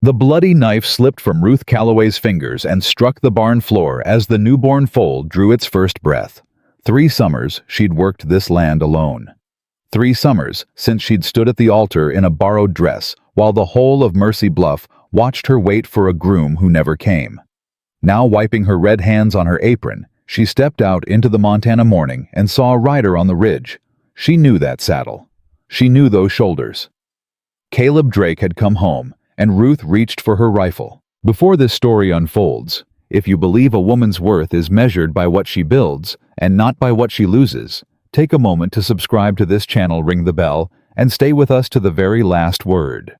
The bloody knife slipped from Ruth Calloway's fingers and struck the barn floor as the newborn foal drew its first breath. 3 summers she'd worked this land alone. 3 summers since she'd stood at the altar in a borrowed dress while the whole of Mercy Bluff watched her wait for a groom who never came. Now wiping her red hands on her apron, she stepped out into the Montana morning and saw a rider on the ridge. She knew that saddle. She knew those shoulders. Caleb Drake had come home, and Ruth reached for her rifle. Before this story unfolds, if you believe a woman's worth is measured by what she builds and not by what she loses, take a moment to subscribe to this channel, ring the bell, and stay with us to the very last word.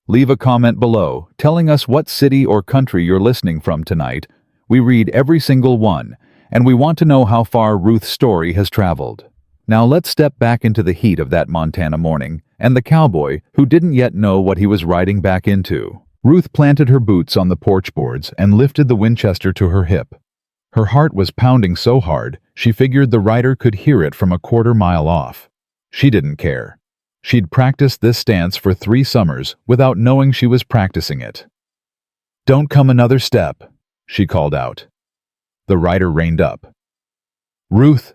Leave a comment below telling us what city or country you're listening from tonight. We read every single one, and we want to know how far Ruth's story has traveled. Now let's step back into the heat of that Montana morning and the cowboy who didn't yet know what he was riding back into. Ruth planted her boots on the porch boards and lifted the Winchester to her hip. Her heart was pounding so hard she figured the rider could hear it from a quarter-mile off. She didn't care. She'd practiced this stance for 3 summers without knowing she was practicing it. "Don't come another step," she called out. The rider reined up. "Ruth."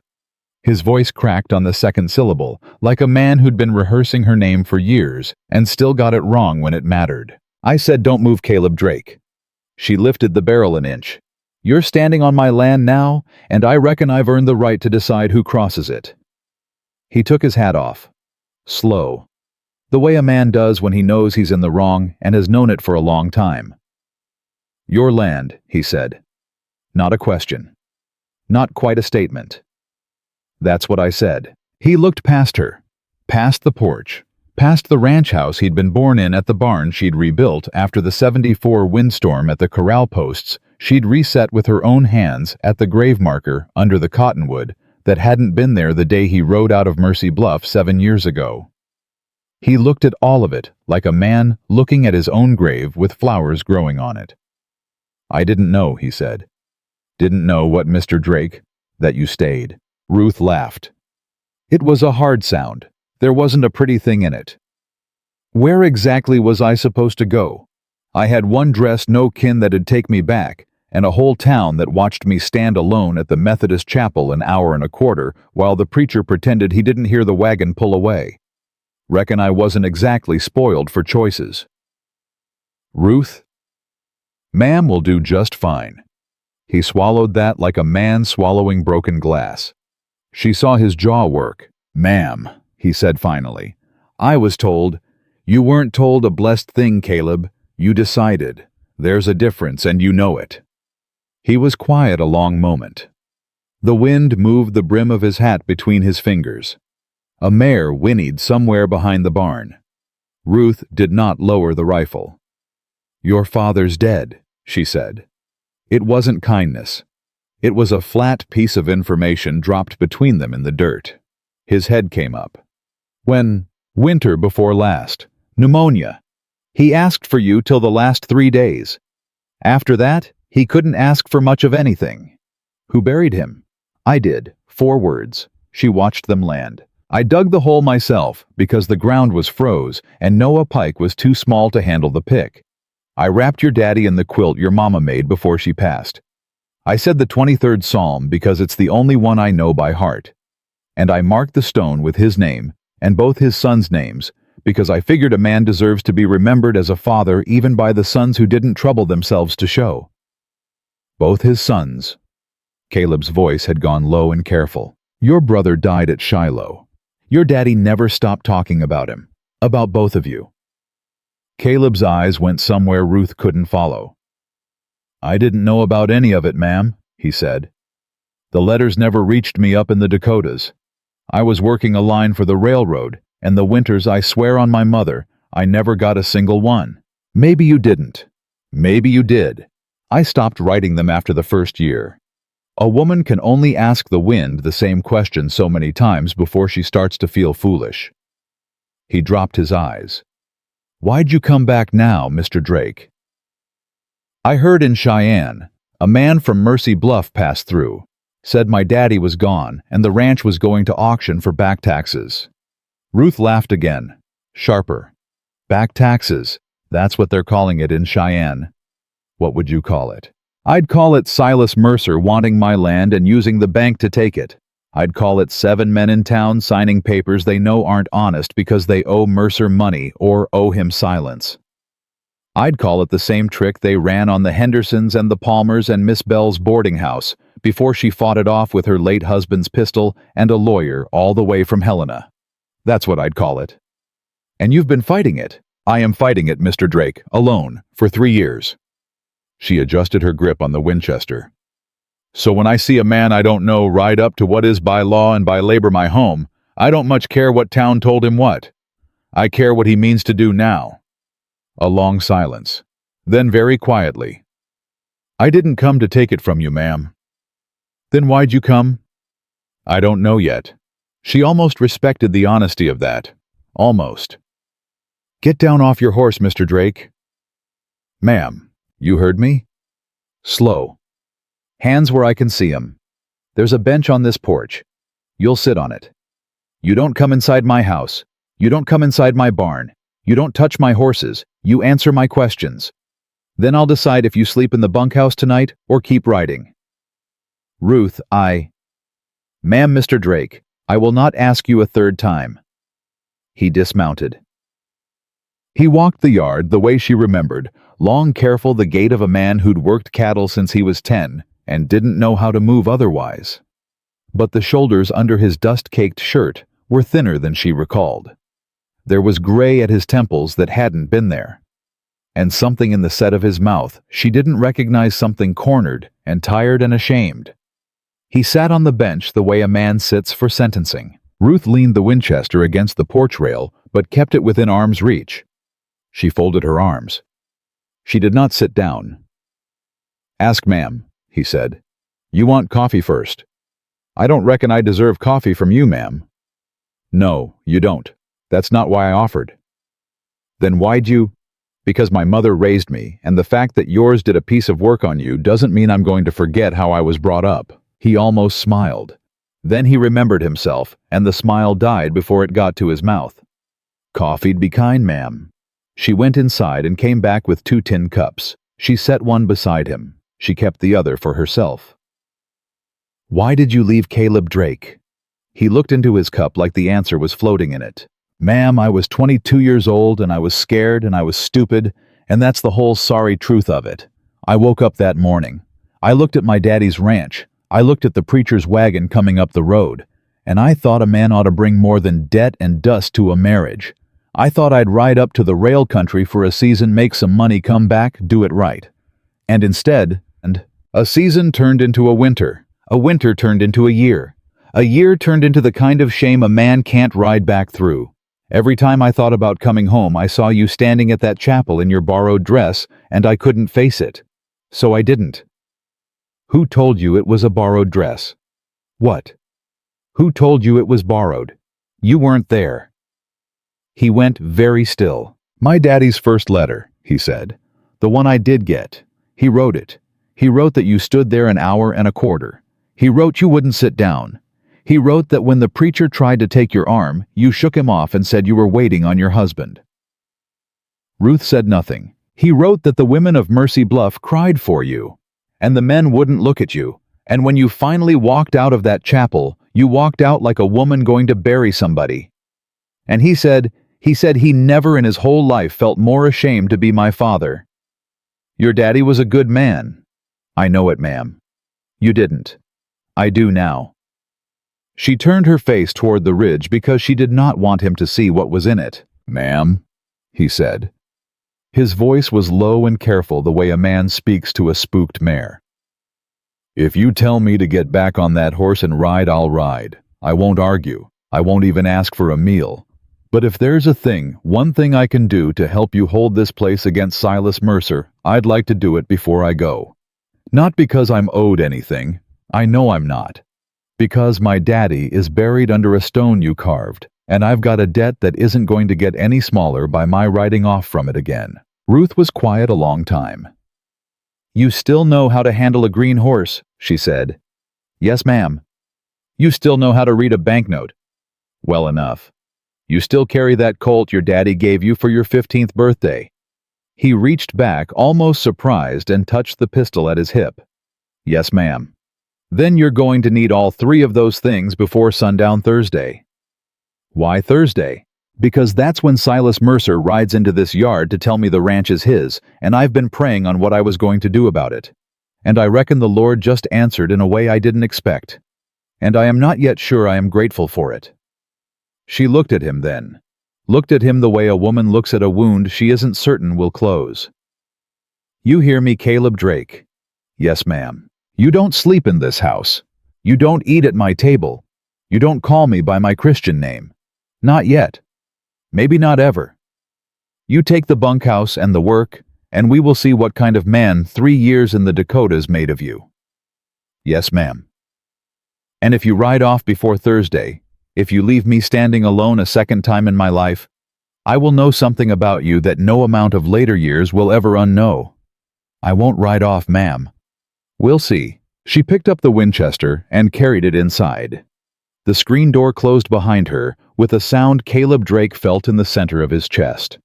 His voice cracked on the second syllable, like a man who'd been rehearsing her name for years and still got it wrong when it mattered. "I said don't move, Caleb Drake." She lifted the barrel an inch. "You're standing on my land now, and I reckon I've earned the right to decide who crosses it." He took his hat off. Slow. The way a man does when he knows he's in the wrong and has known it for a long time. "Your land," he said. Not a question. Not quite a statement. "That's what I said." He looked past her, past the porch, past the ranch house he'd been born in at the barn she'd rebuilt after the '74 windstorm at the corral posts she'd reset with her own hands at the grave marker under the cottonwood that hadn't been there the day he rode out of Mercy Bluff 7 years ago. He looked at all of it like a man looking at his own grave with flowers growing on it. "I didn't know," he said. "Didn't know what, Mr. Drake, that you stayed." Ruth laughed. It was a hard sound. There wasn't a pretty thing in it. "Where exactly was I supposed to go? I had one dress no kin that'd take me back, and a whole town that watched me stand alone at the Methodist chapel an hour and a quarter while the preacher pretended he didn't hear the wagon pull away. Reckon I wasn't exactly spoiled for choices." "Ruth?" "Ma'am will do just fine." He swallowed that like a man swallowing broken glass. She saw his jaw work. "Ma'am," he said finally, "I was told—" "You weren't told a blessed thing, Caleb. You decided. There's a difference, and you know it." He was quiet a long moment. The wind moved the brim of his hat between his fingers. A mare whinnied somewhere behind the barn. Ruth did not lower the rifle. "Your father's dead," she said. It wasn't kindness. It was a flat piece of information dropped between them in the dirt. His head came up. "When? Winter before last. Pneumonia. He asked for you till the last 3 days. After that, he couldn't ask for much of anything." "Who buried him?" "I did. 4 words. She watched them land. I dug the hole myself because the ground was froze and Noah Pike was too small to handle the pick. I wrapped your daddy in the quilt your mama made before she passed. I said the 23rd Psalm because it's the only one I know by heart. And I marked the stone with his name and both his sons' names because I figured a man deserves to be remembered as a father even by the sons who didn't trouble themselves to show." "Both his sons." Caleb's voice had gone low and careful. "Your brother died at Shiloh. Your daddy never stopped talking about him. About both of you." Caleb's eyes went somewhere Ruth couldn't follow. "I didn't know about any of it, ma'am," he said. "The letters never reached me up in the Dakotas. I was working a line for the railroad, and the winters, I swear on my mother, I never got a single one." "Maybe you didn't. Maybe you did. I stopped writing them after the first year. A woman can only ask the wind the same question so many times before she starts to feel foolish." He dropped his eyes. "Why'd you come back now, Mr. Drake?" "I heard in Cheyenne. A man from Mercy Bluff passed through. Said my daddy was gone and the ranch was going to auction for back taxes." Ruth laughed again, sharper. "Back taxes. That's what they're calling it in Cheyenne. What would you call it? I'd call it Silas Mercer wanting my land and using the bank to take it. I'd call it 7 men in town signing papers they know aren't honest because they owe Mercer money or owe him silence. I'd call it the same trick they ran on the Hendersons and the Palmers and Miss Bell's boarding house before she fought it off with her late husband's pistol and a lawyer all the way from Helena. That's what I'd call it. And you've been fighting it. I am fighting it, Mr. Drake, alone, for 3 years. She adjusted her grip on the Winchester. So when I see a man I don't know ride up to what is by law and by labor my home, I don't much care what town told him what. I care what he means to do now. A long silence. Then very quietly. I didn't come to take it from you, ma'am. Then why'd you come? I don't know yet. She almost respected the honesty of that. Almost. Get down off your horse, Mr. Drake. Ma'am, you heard me? Slow. Hands where I can see 'em. There's a bench on this porch. You'll sit on it. You don't come inside my house. You don't come inside my barn. You don't touch my horses. You answer my questions. Then I'll decide if you sleep in the bunkhouse tonight or keep riding. Ruth, Ma'am, Mr. Drake, I will not ask you a third time. He dismounted. He walked the yard the way she remembered, long careful the gait of a man who'd worked cattle since he was 10 and didn't know how to move otherwise. But the shoulders under his dust-caked shirt were thinner than she recalled. There was gray at his temples that hadn't been there. And something in the set of his mouth she didn't recognize, something cornered and tired and ashamed. He sat on the bench the way a man sits for sentencing. Ruth leaned the Winchester against the porch rail, but kept it within arm's reach. She folded her arms. She did not sit down. Ask ma'am, he said. You want coffee first. I don't reckon I deserve coffee from you, ma'am. No, you don't. That's not why I offered. Then why'd you? Because my mother raised me, and the fact that yours did a piece of work on you doesn't mean I'm going to forget how I was brought up. He almost smiled. Then he remembered himself, and the smile died before it got to his mouth. Coffee'd be kind, ma'am. She went inside and came back with 2 tin cups. She set one beside him. She kept the other for herself. Why did you leave Caleb Drake? He looked into his cup like the answer was floating in it. Ma'am, I was 22 years old, and I was scared, and I was stupid, and that's the whole sorry truth of it. I woke up that morning. I looked at my daddy's ranch. I looked at the preacher's wagon coming up the road, and I thought a man ought to bring more than debt and dust to a marriage. I thought I'd ride up to the rail country for a season, make some money, come back, do it right. And instead, a season turned into a winter turned into a year turned into the kind of shame a man can't ride back through. Every time I thought about coming home, I saw you standing at that chapel in your borrowed dress, and I couldn't face it. So I didn't. Who told you it was a borrowed dress? What? Who told you it was borrowed? You weren't there. He went very still. My daddy's first letter, he said. The one I did get. He wrote it. He wrote that you stood there an hour and a quarter. He wrote you wouldn't sit down. He wrote that when the preacher tried to take your arm, you shook him off and said you were waiting on your husband. Ruth said nothing. He wrote that the women of Mercy Bluff cried for you, and the men wouldn't look at you, and when you finally walked out of that chapel, you walked out like a woman going to bury somebody. And he said he never in his whole life felt more ashamed to be my father. Your daddy was a good man. I know it, ma'am. You didn't. I do now. She turned her face toward the ridge because she did not want him to see what was in it. Ma'am, he said. His voice was low and careful, the way a man speaks to a spooked mare. If you tell me to get back on that horse and ride, I'll ride. I won't argue. I won't even ask for a meal. But if there's one thing I can do to help you hold this place against Silas Mercer, I'd like to do it before I go. Not because I'm owed anything. I know I'm not. Because my daddy is buried under a stone you carved, and I've got a debt that isn't going to get any smaller by my riding off from it again. Ruth was quiet a long time. You still know how to handle a green horse, she said. Yes, ma'am. You still know how to read a banknote. Well enough. You still carry that colt your daddy gave you for your 15th birthday. He reached back, almost surprised, and touched the pistol at his hip. "Yes, ma'am." "Then you're going to need all three of those things before sundown Thursday." "Why Thursday?" "Because that's when Silas Mercer rides into this yard to tell me the ranch is his, and I've been praying on what I was going to do about it. And I reckon the Lord just answered in a way I didn't expect. And I am not yet sure I am grateful for it." She looked at him then. Looked at him the way a woman looks at a wound she isn't certain will close. "You hear me, Caleb Drake?" "Yes, ma'am." "You don't sleep in this house. You don't eat at my table. You don't call me by my Christian name. Not yet. Maybe not ever. You take the bunkhouse and the work, and we will see what kind of man 3 years in the Dakotas made of you." "Yes, ma'am." "And if you ride off before Thursday, if you leave me standing alone a second time in my life, I will know something about you that no amount of later years will ever unknow." "I won't ride off, ma'am." "We'll see." She picked up the Winchester and carried it inside. The screen door closed behind her with a sound Caleb Drake felt in the center of his chest.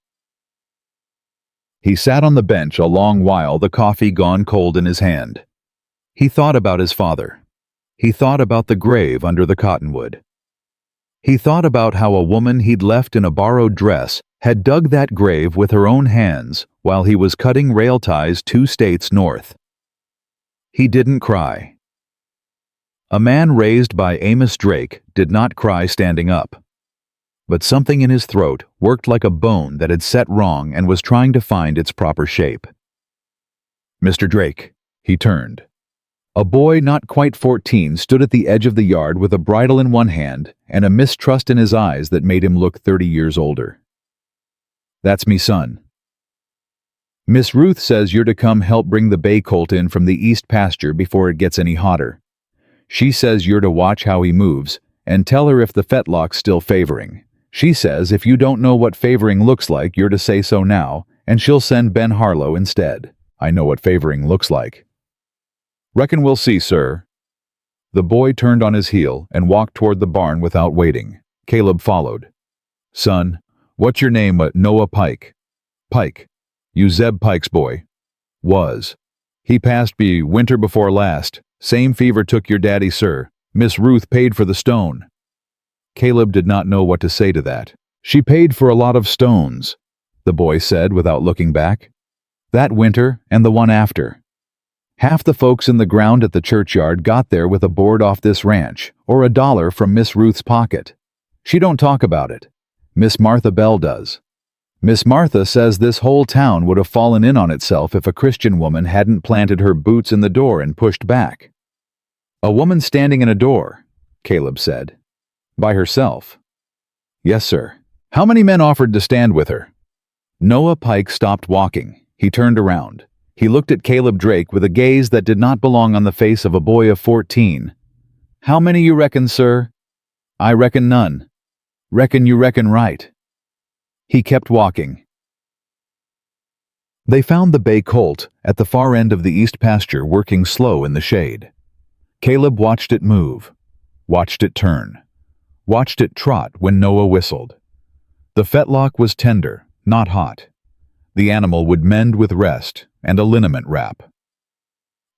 He sat on the bench a long while, the coffee gone cold in his hand. He thought about his father. He thought about the grave under the cottonwood. He thought about how a woman he'd left in a borrowed dress had dug that grave with her own hands while he was cutting rail ties 2 states north. He didn't cry. A man raised by Amos Drake did not cry standing up. But something in his throat worked like a bone that had set wrong and was trying to find its proper shape. "Mr. Drake," he turned. A boy not quite 14 stood at the edge of the yard with a bridle in one hand and a mistrust in his eyes that made him look 30 years older. "That's me son. Miss Ruth says you're to come help bring the bay colt in from the east pasture before it gets any hotter. She says you're to watch how he moves and tell her if the fetlock's still favoring. She says if you don't know what favoring looks like, you're to say so now, and she'll send Ben Harlow instead. I know what favoring looks like." "Reckon we'll see, sir." The boy turned on his heel and walked toward the barn without waiting. Caleb followed. "Son, what's your name?" "Noah Pike." "Pike. You Zeb Pike's boy?" "Was. He passed me winter before last. Same fever took your daddy, sir. Miss Ruth paid for the stone." Caleb did not know what to say to that. "She paid for a lot of stones," the boy said without looking back. "That winter and the one after. Half the folks in the ground at the churchyard got there with a board off this ranch, or $1 from Miss Ruth's pocket. She don't talk about it. Miss Martha Bell does. Miss Martha says this whole town would have fallen in on itself if a Christian woman hadn't planted her boots in the door and pushed back." "A woman standing in a door," Caleb said. "By herself?" "Yes, sir." "How many men offered to stand with her?" Noah Pike stopped walking. He turned around. He looked at Caleb Drake with a gaze that did not belong on the face of a boy of 14. "How many you reckon, sir?" "I reckon none." "Reckon you reckon right." He kept walking. They found the bay colt at the far end of the east pasture working slow in the shade. Caleb watched it move, watched it turn, watched it trot when Noah whistled. The fetlock was tender, not hot. The animal would mend with rest and a liniment wrap.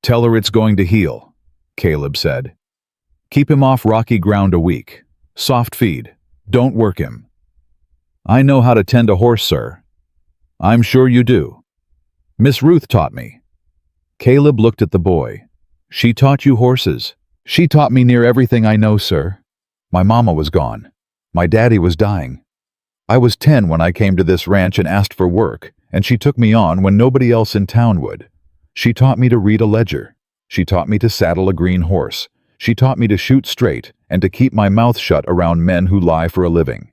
"Tell her it's going to heal," Caleb said. "Keep him off rocky ground a week. Soft feed. Don't work him." "I know how to tend a horse, sir." "I'm sure you do. Miss Ruth taught me." Caleb looked at the boy. "She taught you horses?" "She taught me near everything I know, sir. My mama was gone. My daddy was dying. I was 10 when I came to this ranch and asked for work, and she took me on when nobody else in town would. She taught me to read a ledger. She taught me to saddle a green horse. She taught me to shoot straight and to keep my mouth shut around men who lie for a living.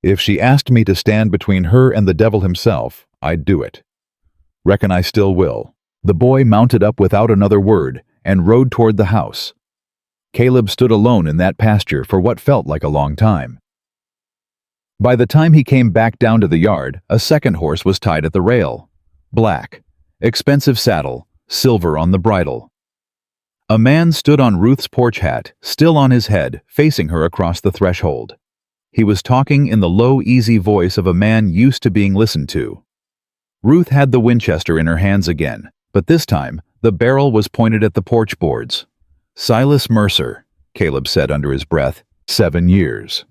If she asked me to stand between her and the devil himself, I'd do it. Reckon I still will." The boy mounted up without another word and rode toward the house. Caleb stood alone in that pasture for what felt like a long time. By the time he came back down to the yard, a second horse was tied at the rail. Black, expensive saddle, silver on the bridle. A man stood on Ruth's porch hat, still on his head, facing her across the threshold. He was talking in the low, easy voice of a man used to being listened to. Ruth had the Winchester in her hands again, but this time the barrel was pointed at the porch boards. "Silas Mercer," Caleb said under his breath, "7 years."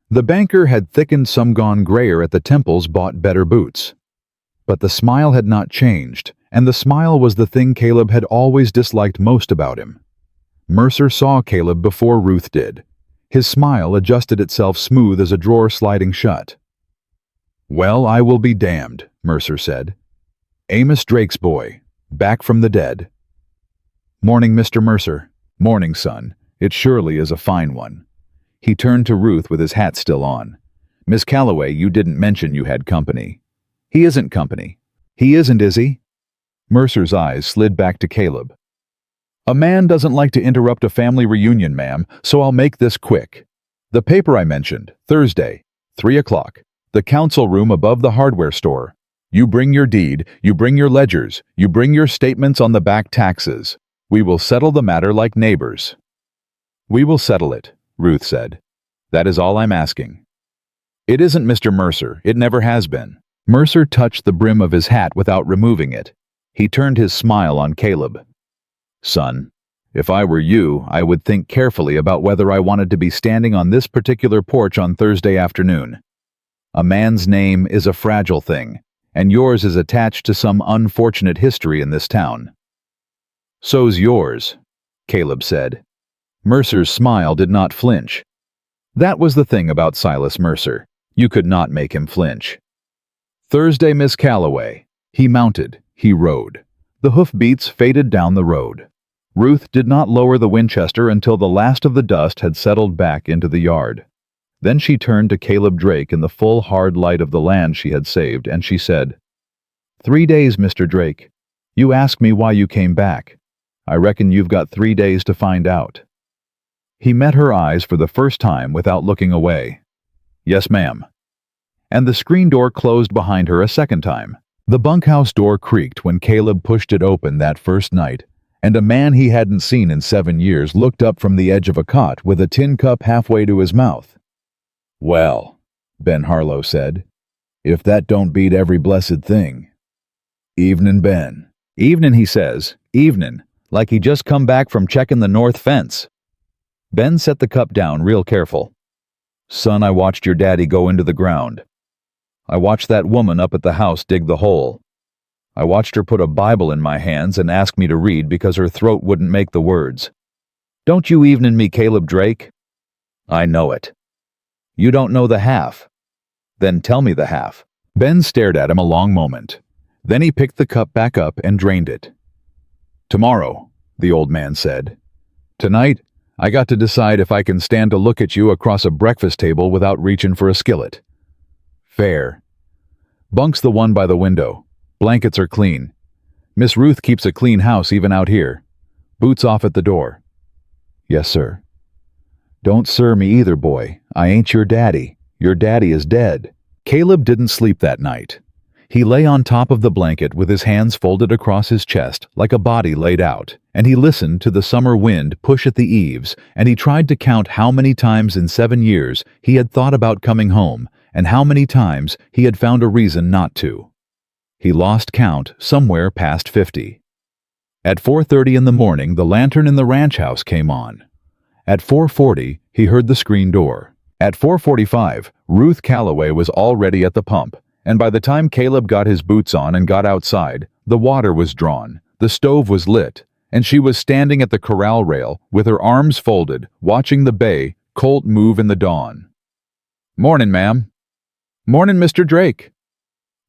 The banker had thickened some gone grayer at the temples, bought better boots. But the smile had not changed, and the smile was the thing Caleb had always disliked most about him. Mercer saw Caleb before Ruth did. His smile adjusted itself smooth as a drawer sliding shut. "Well, I will be damned," Mercer said. "Amos Drake's boy, back from the dead." "Morning, Mr. Mercer." "Morning, son. It surely is a fine one." He turned to Ruth with his hat still on. "Miss Calloway, you didn't mention you had company." "He isn't company." "He isn't, is he?" Mercer's eyes slid back to Caleb. "A man doesn't like to interrupt a family reunion, ma'am, so I'll make this quick. The paper I mentioned, Thursday, 3 o'clock, the council room above the hardware store. You bring your deed, you bring your ledgers, you bring your statements on the back taxes. We will settle the matter like neighbors." "We will settle it," Ruth said. "That is all I'm asking." "It isn't, Mr. Mercer. It never has been." Mercer touched the brim of his hat without removing it. He turned his smile on Caleb. "Son, if I were you, I would think carefully about whether I wanted to be standing on this particular porch on Thursday afternoon. A man's name is a fragile thing, and yours is attached to some unfortunate history in this town." "So's yours," Caleb said. Mercer's smile did not flinch. That was the thing about Silas Mercer. You could not make him flinch. "Thursday, Miss Calloway." He mounted. He rode. The hoofbeats faded down the road. Ruth did not lower the Winchester until the last of the dust had settled back into the yard. Then she turned to Caleb Drake in the full hard light of the land she had saved, and she said, "3 days, Mr. Drake. You ask me why you came back. I reckon you've got 3 days to find out." He met her eyes for the first time without looking away. "Yes, ma'am." And the screen door closed behind her a second time. The bunkhouse door creaked when Caleb pushed it open that first night, and a man he hadn't seen in 7 years looked up from the edge of a cot with a tin cup halfway to his mouth. "Well," Ben Harlow said, "if that don't beat every blessed thing. Evenin', Ben." "Evenin'," he says. "Evenin', like he just come back from checking the north fence." Ben set the cup down real careful. "Son, I watched your daddy go into the ground. I watched that woman up at the house dig the hole. I watched her put a Bible in my hands and ask me to read because her throat wouldn't make the words. Don't you evenin' me, Caleb Drake?" "I know it." "You don't know the half." "Then tell me the half." Ben stared at him a long moment. Then he picked the cup back up and drained it. "Tomorrow," the old man said. "Tonight, I got to decide if I can stand to look at you across a breakfast table without reaching for a skillet." "Fair." "Bunk's the one by the window. Blankets are clean. Miss Ruth keeps a clean house even out here. Boots off at the door." "Yes, sir." "Don't sir me either, boy. I ain't your daddy. Your daddy is dead." Caleb didn't sleep that night. He lay on top of the blanket with his hands folded across his chest like a body laid out, and he listened to the summer wind push at the eaves, and he tried to count how many times in 7 years he had thought about coming home, and how many times he had found a reason not to. He lost count somewhere past 50. At 4:30 in the morning, the lantern in the ranch house came on. At 4:40, he heard the screen door. At 4:45, Ruth Calloway was already at the pump, and by the time Caleb got his boots on and got outside, the water was drawn, the stove was lit, and she was standing at the corral rail with her arms folded, watching the bay colt move in the dawn. "Mornin', ma'am." "Mornin', Mr. Drake."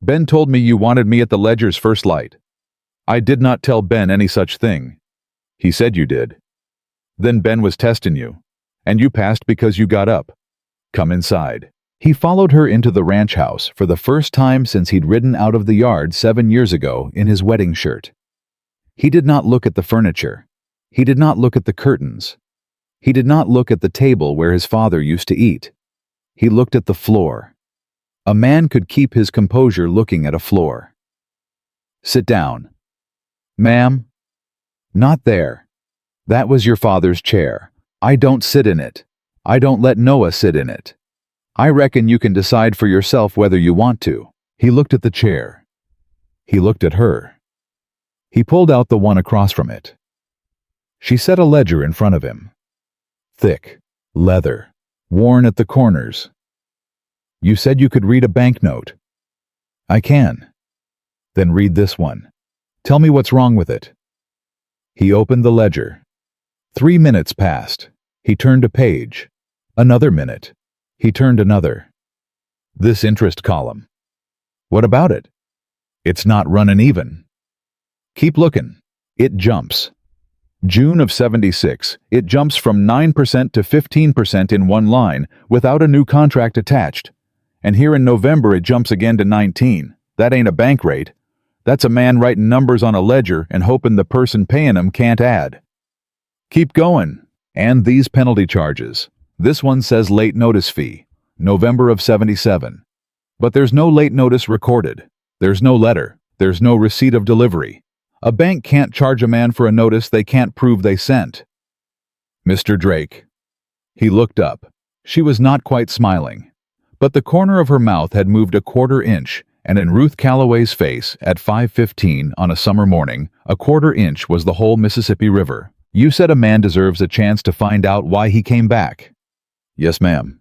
"Ben told me you wanted me at the Ledger's first light." "I did not tell Ben any such thing." "He said you did." "Then Ben was testing you, and you passed because you got up. Come inside." He followed her into the ranch house for the first time since he'd ridden out of the yard 7 years ago in his wedding shirt. He did not look at the furniture. He did not look at the curtains. He did not look at the table where his father used to eat. He looked at the floor. A man could keep his composure looking at a floor. "Sit down." "Ma'am?" "Not there. That was your father's chair. I don't sit in it. I don't let Noah sit in it. I reckon you can decide for yourself whether you want to." He looked at the chair. He looked at her. He pulled out the one across from it. She set a ledger in front of him. Thick, leather, worn at the corners. You said you could read a banknote. I can. Then read this one. Tell me what's wrong with it. He opened the ledger. 3 minutes passed. He turned a page. Another minute. He turned another. This interest column. What about it? It's not running even. Keep looking. It jumps. June of 76, it jumps from 9% to 15% in one line without a new contract attached. And here in November it jumps again to 19. That ain't a bank rate. That's a man writing numbers on a ledger and hoping the person paying him can't add. Keep going. And these penalty charges. This one says late notice fee, November of 77. But there's no late notice recorded. There's no letter. There's no receipt of delivery. A bank can't charge a man for a notice they can't prove they sent. Mr. Drake. He looked up. She was not quite smiling. But the corner of her mouth had moved a quarter inch, and in Ruth Calloway's face, at 5:15 on a summer morning, a quarter inch was the whole Mississippi River. You said a man deserves a chance to find out why he came back. Yes, ma'am.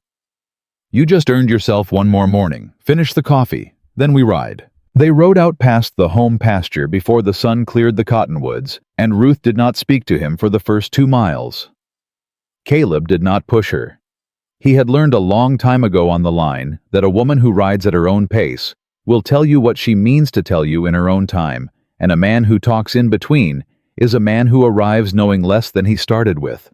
You just earned yourself one more morning. Finish the coffee. Then we ride. They rode out past the home pasture before the sun cleared the cottonwoods, and Ruth did not speak to him for the first 2 miles. Caleb did not push her. He had learned a long time ago on the line that a woman who rides at her own pace will tell you what she means to tell you in her own time, and a man who talks in between is a man who arrives knowing less than he started with.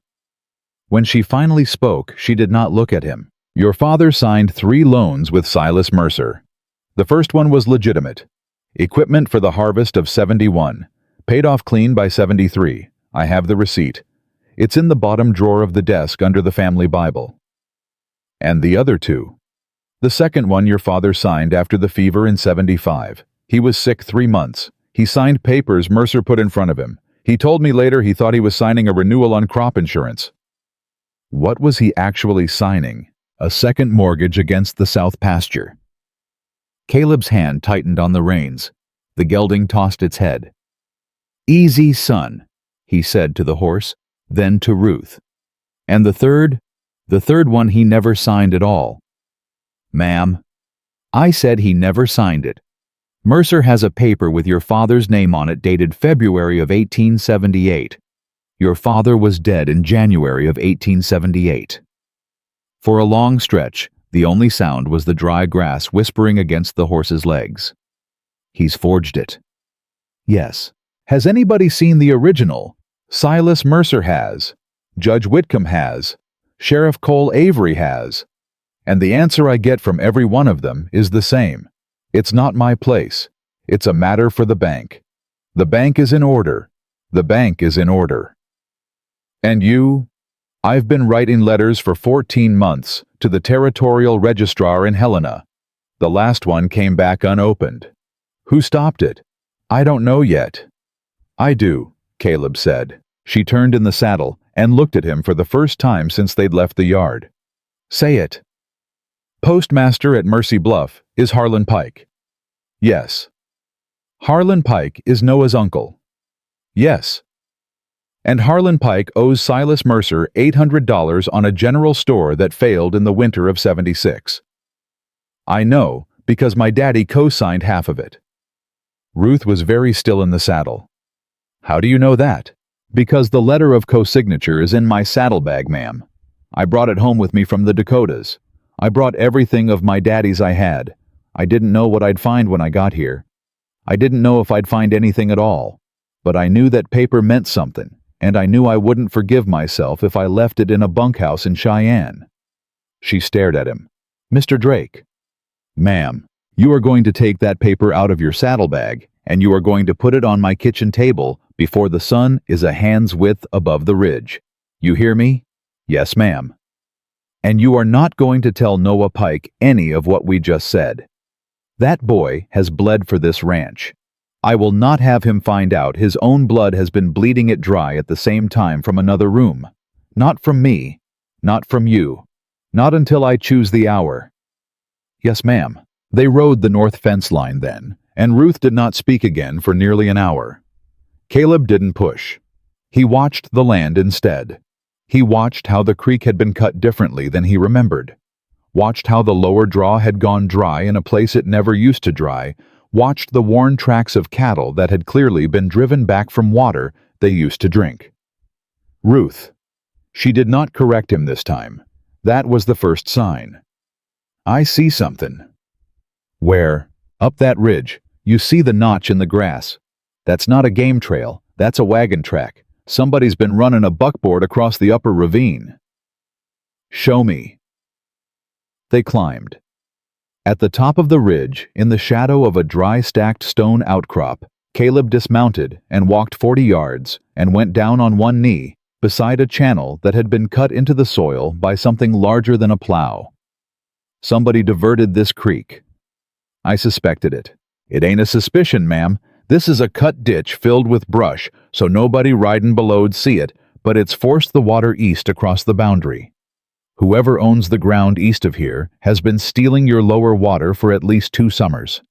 When she finally spoke, she did not look at him. Your father signed 3 loans with Silas Mercer. The first one was legitimate. Equipment for the harvest of 71. Paid off clean by 73. I have the receipt. It's in the bottom drawer of the desk under the family Bible. And the other 2. The second one your father signed after the fever in 75. He was sick 3 months. He signed papers Mercer put in front of him. He told me later he thought he was signing a renewal on crop insurance. What was he actually signing? A second mortgage against the south pasture. Caleb's hand tightened on the reins. The gelding tossed its head. Easy, son, he said to the horse, then to Ruth. And the third one he never signed at all. Ma'am, I said he never signed it. Mercer has a paper with your father's name on it dated February of 1878. Your father was dead in January of 1878. For a long stretch, the only sound was the dry grass whispering against the horse's legs. He's forged it. Yes. Has anybody seen the original? Silas Mercer has. Judge Whitcomb has. Sheriff Cole Avery has. And the answer I get from every one of them is the same. It's not my place. It's a matter for the bank. The bank is in order. The bank is in order. And you? I've been writing letters for 14 months to the territorial registrar in Helena. The last one came back unopened. Who stopped it? I don't know yet. I do, Caleb said. She turned in the saddle and looked at him for the first time since they'd left the yard. Say it. Postmaster at Mercy Bluff is Harlan Pike. Yes. Harlan Pike is Noah's uncle. Yes. And Harlan Pike owes Silas Mercer $800 on a general store that failed in the winter of 76. I know, because my daddy co-signed half of it. Ruth was very still in the saddle. How do you know that? Because the letter of co-signature is in my saddlebag, ma'am. I brought it home with me from the Dakotas. I brought everything of my daddy's I had. I didn't know what I'd find when I got here. I didn't know if I'd find anything at all. But I knew that paper meant something. And I knew I wouldn't forgive myself if I left it in a bunkhouse in Cheyenne. She stared at him. Mr. Drake. Ma'am, you are going to take that paper out of your saddlebag, and you are going to put it on my kitchen table before the sun is a hand's width above the ridge. You hear me? Yes, ma'am. And you are not going to tell Noah Pike any of what we just said. That boy has bled for this ranch. I will not have him find out his own blood has been bleeding it dry at the same time from another room. Not from me. Not from you. Not until I choose the hour. Yes, ma'am. They rode the north fence line then, And Ruth did not speak again for nearly an hour. Caleb didn't push. He watched the land instead. He watched how the creek had been cut differently than he remembered. Watched how the lower draw had gone dry in a place it never used to dry. Watched the worn tracks of cattle that had clearly been driven back from water they used to drink. Ruth. She did not correct him this time. That was the first sign. I see something. Where? Up that ridge. You see the notch in the grass. That's not a game trail. That's a wagon track. Somebody's been running a buckboard across the upper ravine. Show me. They climbed. At the top of the ridge, in the shadow of a dry stacked stone outcrop, Caleb dismounted and walked 40 yards and went down on one knee beside a channel that had been cut into the soil by something larger than a plow. Somebody diverted this creek. I suspected it. It ain't a suspicion, ma'am. This is a cut ditch filled with brush, so nobody ridin' below'd see it, but it's forced the water east across the boundary. Whoever owns the ground east of here has been stealing your lower water for at least 2 summers.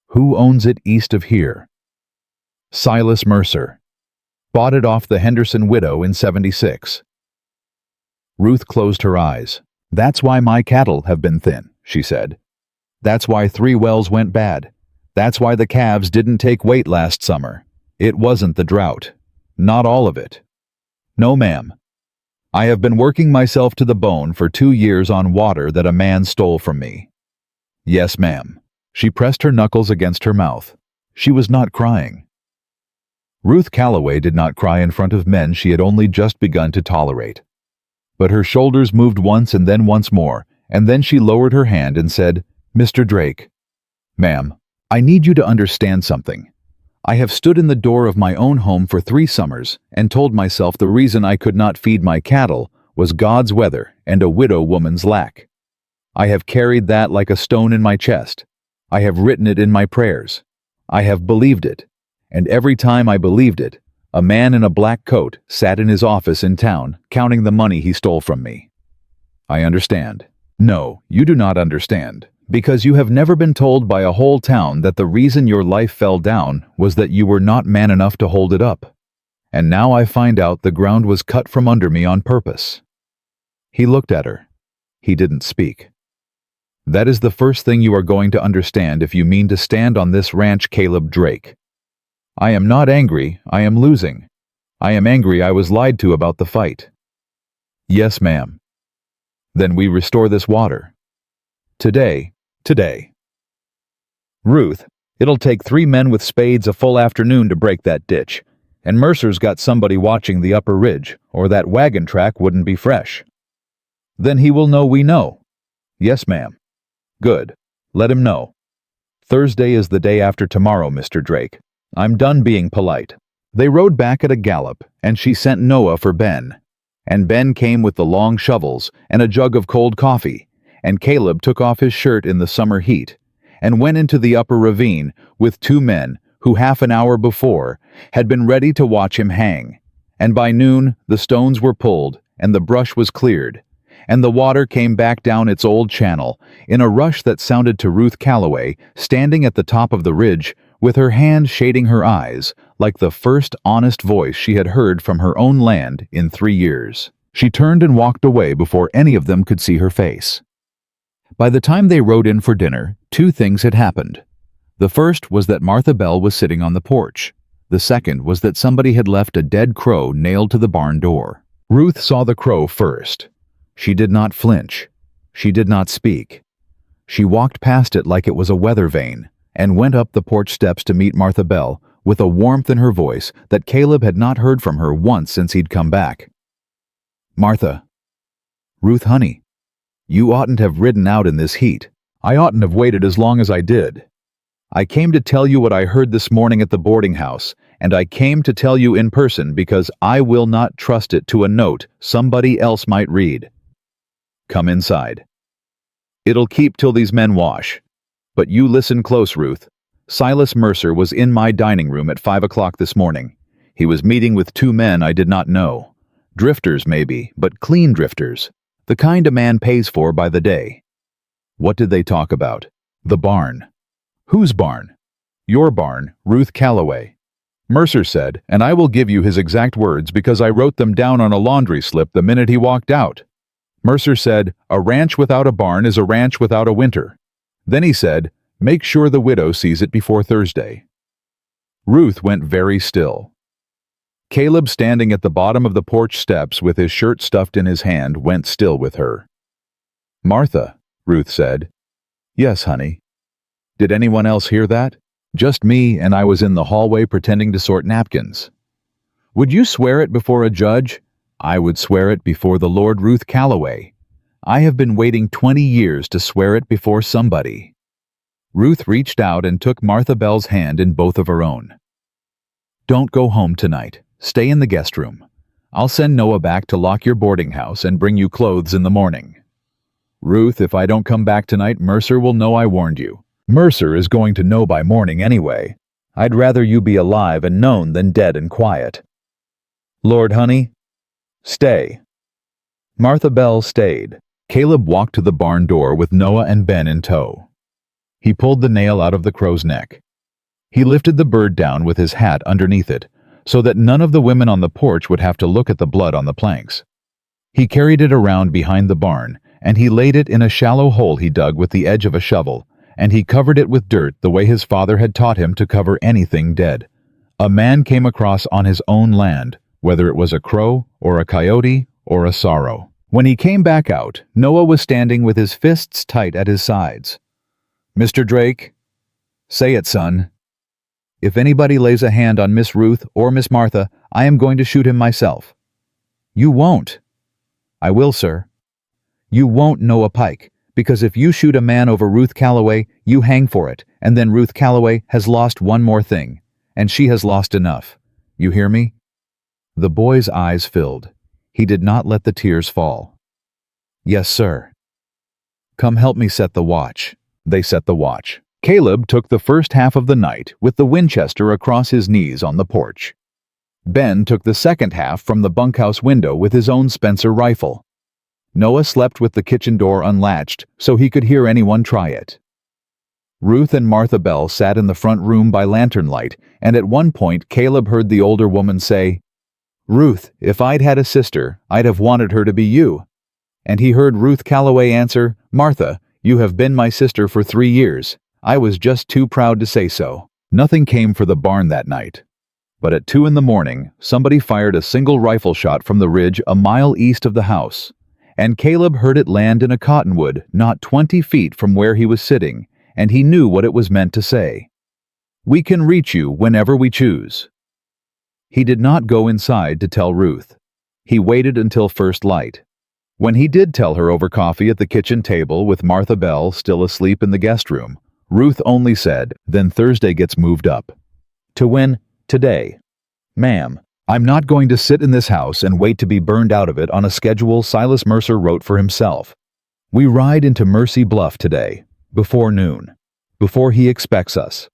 Who owns it east of here? Silas Mercer. Bought it off the Henderson widow in '76. Ruth closed her eyes. That's why my cattle have been thin, she said. That's why 3 wells went bad. That's why the calves didn't take weight last summer. It wasn't the drought. Not all of it. No, ma'am. I have been working myself to the bone for 2 years on water that a man stole from me. Yes, ma'am. She pressed her knuckles against her mouth. She was not crying. Ruth Calloway did not cry in front of men she had only just begun to tolerate. But her shoulders moved once and then once more, and then she lowered her hand and said, Mr. Drake. Ma'am, I need you to understand something. I have stood in the door of my own home for 3 summers and told myself the reason I could not feed my cattle was God's weather and a widow woman's lack. I have carried that like a stone in my chest. I have written it in my prayers. I have believed it. And every time I believed it, a man in a black coat sat in his office in town counting the money he stole from me. I understand. No, you do not understand. Because you have never been told by a whole town that the reason your life fell down was that you were not man enough to hold it up. And now I find out the ground was cut from under me on purpose. He looked at her. He didn't speak. That is the first thing you are going to understand if you mean to stand on this ranch, Caleb Drake. I am not angry, I am losing. I am angry I was lied to about the fight. Yes, ma'am. Then we restore this water. Today. Ruth, it'll take 3 men with spades a full afternoon to break that ditch, and Mercer's got somebody watching the upper ridge, or that wagon track wouldn't be fresh. Then he will know we know. Yes, ma'am. Good. Let him know. Thursday is the day after tomorrow, Mr. Drake. I'm done being polite. They rode back at a gallop, and she sent Noah for Ben. And Ben came with the long shovels and a jug of cold coffee, and Caleb took off his shirt in the summer heat, and went into the upper ravine with 2 men who half an hour before had been ready to watch him hang. And by noon the stones were pulled, and the brush was cleared, and the water came back down its old channel in a rush that sounded to Ruth Calloway, standing at the top of the ridge, with her hand shading her eyes, like the first honest voice she had heard from her own land in 3 years. She turned and walked away before any of them could see her face. By the time they rode in for dinner, 2 things had happened. The first was that Martha Bell was sitting on the porch. The second was that somebody had left a dead crow nailed to the barn door. Ruth saw the crow first. She did not flinch. She did not speak. She walked past it like it was a weather vane, and went up the porch steps to meet Martha Bell with a warmth in her voice that Caleb had not heard from her once since he'd come back. Martha. Ruth, honey. You oughtn't have ridden out in this heat. I oughtn't have waited as long as I did. I came to tell you what I heard this morning at the boarding house, and I came to tell you in person because I will not trust it to a note somebody else might read. Come inside. It'll keep till these men wash. But you listen close, Ruth. Silas Mercer was in my dining room at 5 o'clock this morning. He was meeting with 2 men I did not know. Drifters, maybe, but clean drifters. The kind a man pays for by the day. What did they talk about? The barn. Whose barn? Your barn, Ruth Calloway. Mercer said, and I will give you his exact words because I wrote them down on a laundry slip the minute he walked out. Mercer said, a ranch without a barn is a ranch without a winter. Then he said, make sure the widow sees it before Thursday. Ruth went very still. Caleb, standing at the bottom of the porch steps with his shirt stuffed in his hand, went still with her. Martha, Ruth said. Yes, honey. Did anyone else hear that? Just me, and I was in the hallway pretending to sort napkins. Would you swear it before a judge? I would swear it before the Lord Ruth Calloway. I have been waiting 20 years to swear it before somebody. Ruth reached out and took Martha Bell's hand in both of her own. Don't go home tonight. Stay in the guest room. I'll send Noah back to lock your boarding house and bring you clothes in the morning. Ruth, if I don't come back tonight, Mercer will know I warned you. Mercer is going to know by morning anyway. I'd rather you be alive and known than dead and quiet. Lord, honey, stay. Martha Bell stayed. Caleb walked to the barn door with Noah and Ben in tow. He pulled the nail out of the crow's neck. He lifted the bird down with his hat underneath it, so that none of the women on the porch would have to look at the blood on the planks. He carried it around behind the barn, and he laid it in a shallow hole he dug with the edge of a shovel, and he covered it with dirt the way his father had taught him to cover anything dead. A man came across on his own land, whether it was a crow or a coyote or a sorrow. When he came back out, Noah was standing with his fists tight at his sides. Mr. Drake, say it, son. If anybody lays a hand on Miss Ruth or Miss Martha, I am going to shoot him myself. You won't. I will, sir. You won't, Noah Pike, because if you shoot a man over Ruth Calloway, you hang for it, and then Ruth Calloway has lost one more thing, and she has lost enough. You hear me? The boy's eyes filled. He did not let the tears fall. Yes, sir. Come help me set the watch. They set the watch. Caleb took the first half of the night with the Winchester across his knees on the porch. Ben took the second half from the bunkhouse window with his own Spencer rifle. Noah slept with the kitchen door unlatched so he could hear anyone try it. Ruth and Martha Bell sat in the front room by lantern light, and at one point Caleb heard the older woman say, Ruth, if I'd had a sister, I'd have wanted her to be you. And he heard Ruth Calloway answer, Martha, you have been my sister for 3 years. I was just too proud to say so. Nothing came for the barn that night. But at 2 in the morning, somebody fired a single rifle shot from the ridge a mile east of the house, and Caleb heard it land in a cottonwood not 20 feet from where he was sitting, and he knew what it was meant to say. We can reach you whenever we choose. He did not go inside to tell Ruth. He waited until first light. When he did tell her over coffee at the kitchen table with Martha Bell still asleep in the guest room, Ruth only said, then Thursday gets moved up. To when? Today. Ma'am, I'm not going to sit in this house and wait to be burned out of it on a schedule Silas Mercer wrote for himself. We ride into Mercy Bluff today, before noon, before he expects us.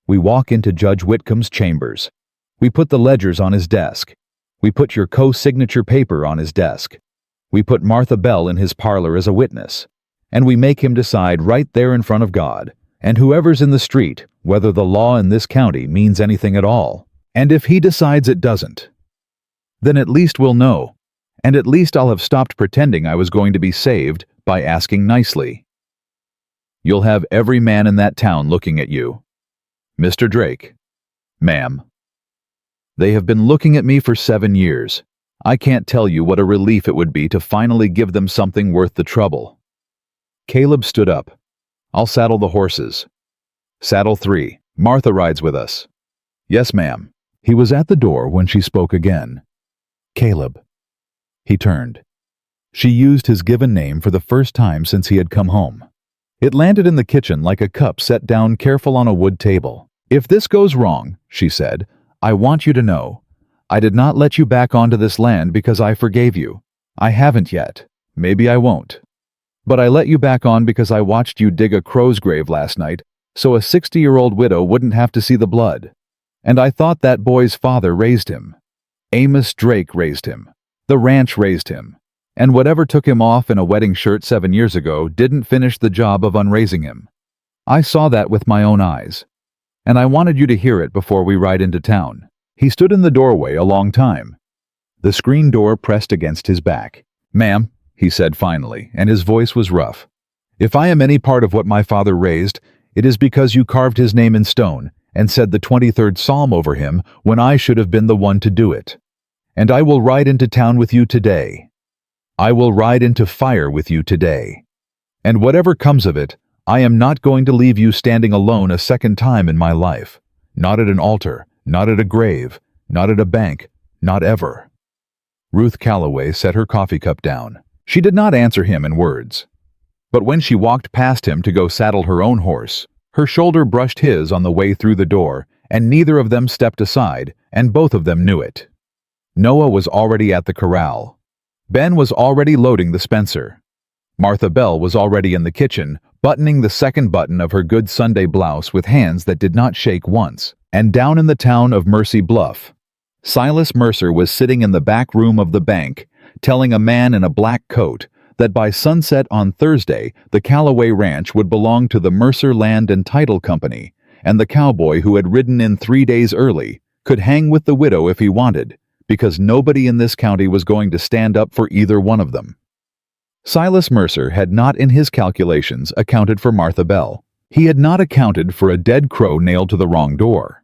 We walk into Judge Whitcomb's chambers. We put the ledgers on his desk. We put your co-signature paper on his desk. We put Martha Bell in his parlor as a witness. And we make him decide right there in front of God, and whoever's in the street, whether the law in this county means anything at all. And if he decides it doesn't, then at least we'll know, and at least I'll have stopped pretending I was going to be saved by asking nicely. You'll have every man in that town looking at you. Mr. Drake. Ma'am. They have been looking at me for 7 years. I can't tell you what a relief it would be to finally give them something worth the trouble. Caleb stood up. I'll saddle the horses. Saddle 3. Martha rides with us. Yes, ma'am. He was at the door when she spoke again. Caleb. He turned. She used his given name for the first time since he had come home. It landed in the kitchen like a cup set down careful on a wood table. If this goes wrong, she said, I want you to know. I did not let you back onto this land because I forgave you. I haven't yet. Maybe I won't. But I let you back on because I watched you dig a crow's grave last night so a 60-year-old widow wouldn't have to see the blood. And I thought that boy's father raised him. Amos Drake raised him. The ranch raised him. And whatever took him off in a wedding shirt 7 years ago didn't finish the job of unraising him. I saw that with my own eyes. And I wanted you to hear it before we ride into town." He stood in the doorway a long time. The screen door pressed against his back. "Ma'am," he said finally, and his voice was rough. "If I am any part of what my father raised, it is because you carved his name in stone and said the 23rd Psalm over him when I should have been the one to do it. And I will ride into town with you today. I will ride into fire with you today. And whatever comes of it, I am not going to leave you standing alone a second time in my life. Not at an altar, not at a grave, not at a bank, not ever." Ruth Calloway set her coffee cup down. She did not answer him in words. But when she walked past him to go saddle her own horse, her shoulder brushed his on the way through the door, and neither of them stepped aside, and both of them knew it. Noah was already at the corral. Ben was already loading the Spencer. Martha Bell was already in the kitchen, buttoning the second button of her Good Sunday blouse with hands that did not shake once. And down in the town of Mercy Bluff, Silas Mercer was sitting in the back room of the bank, telling a man in a black coat that by sunset on Thursday, the Calloway Ranch would belong to the Mercer Land and Title Company, and the cowboy who had ridden in 3 days early could hang with the widow if he wanted, because nobody in this county was going to stand up for either one of them. Silas Mercer had not in his calculations accounted for Martha Bell. He had not accounted for a dead crow nailed to the wrong door.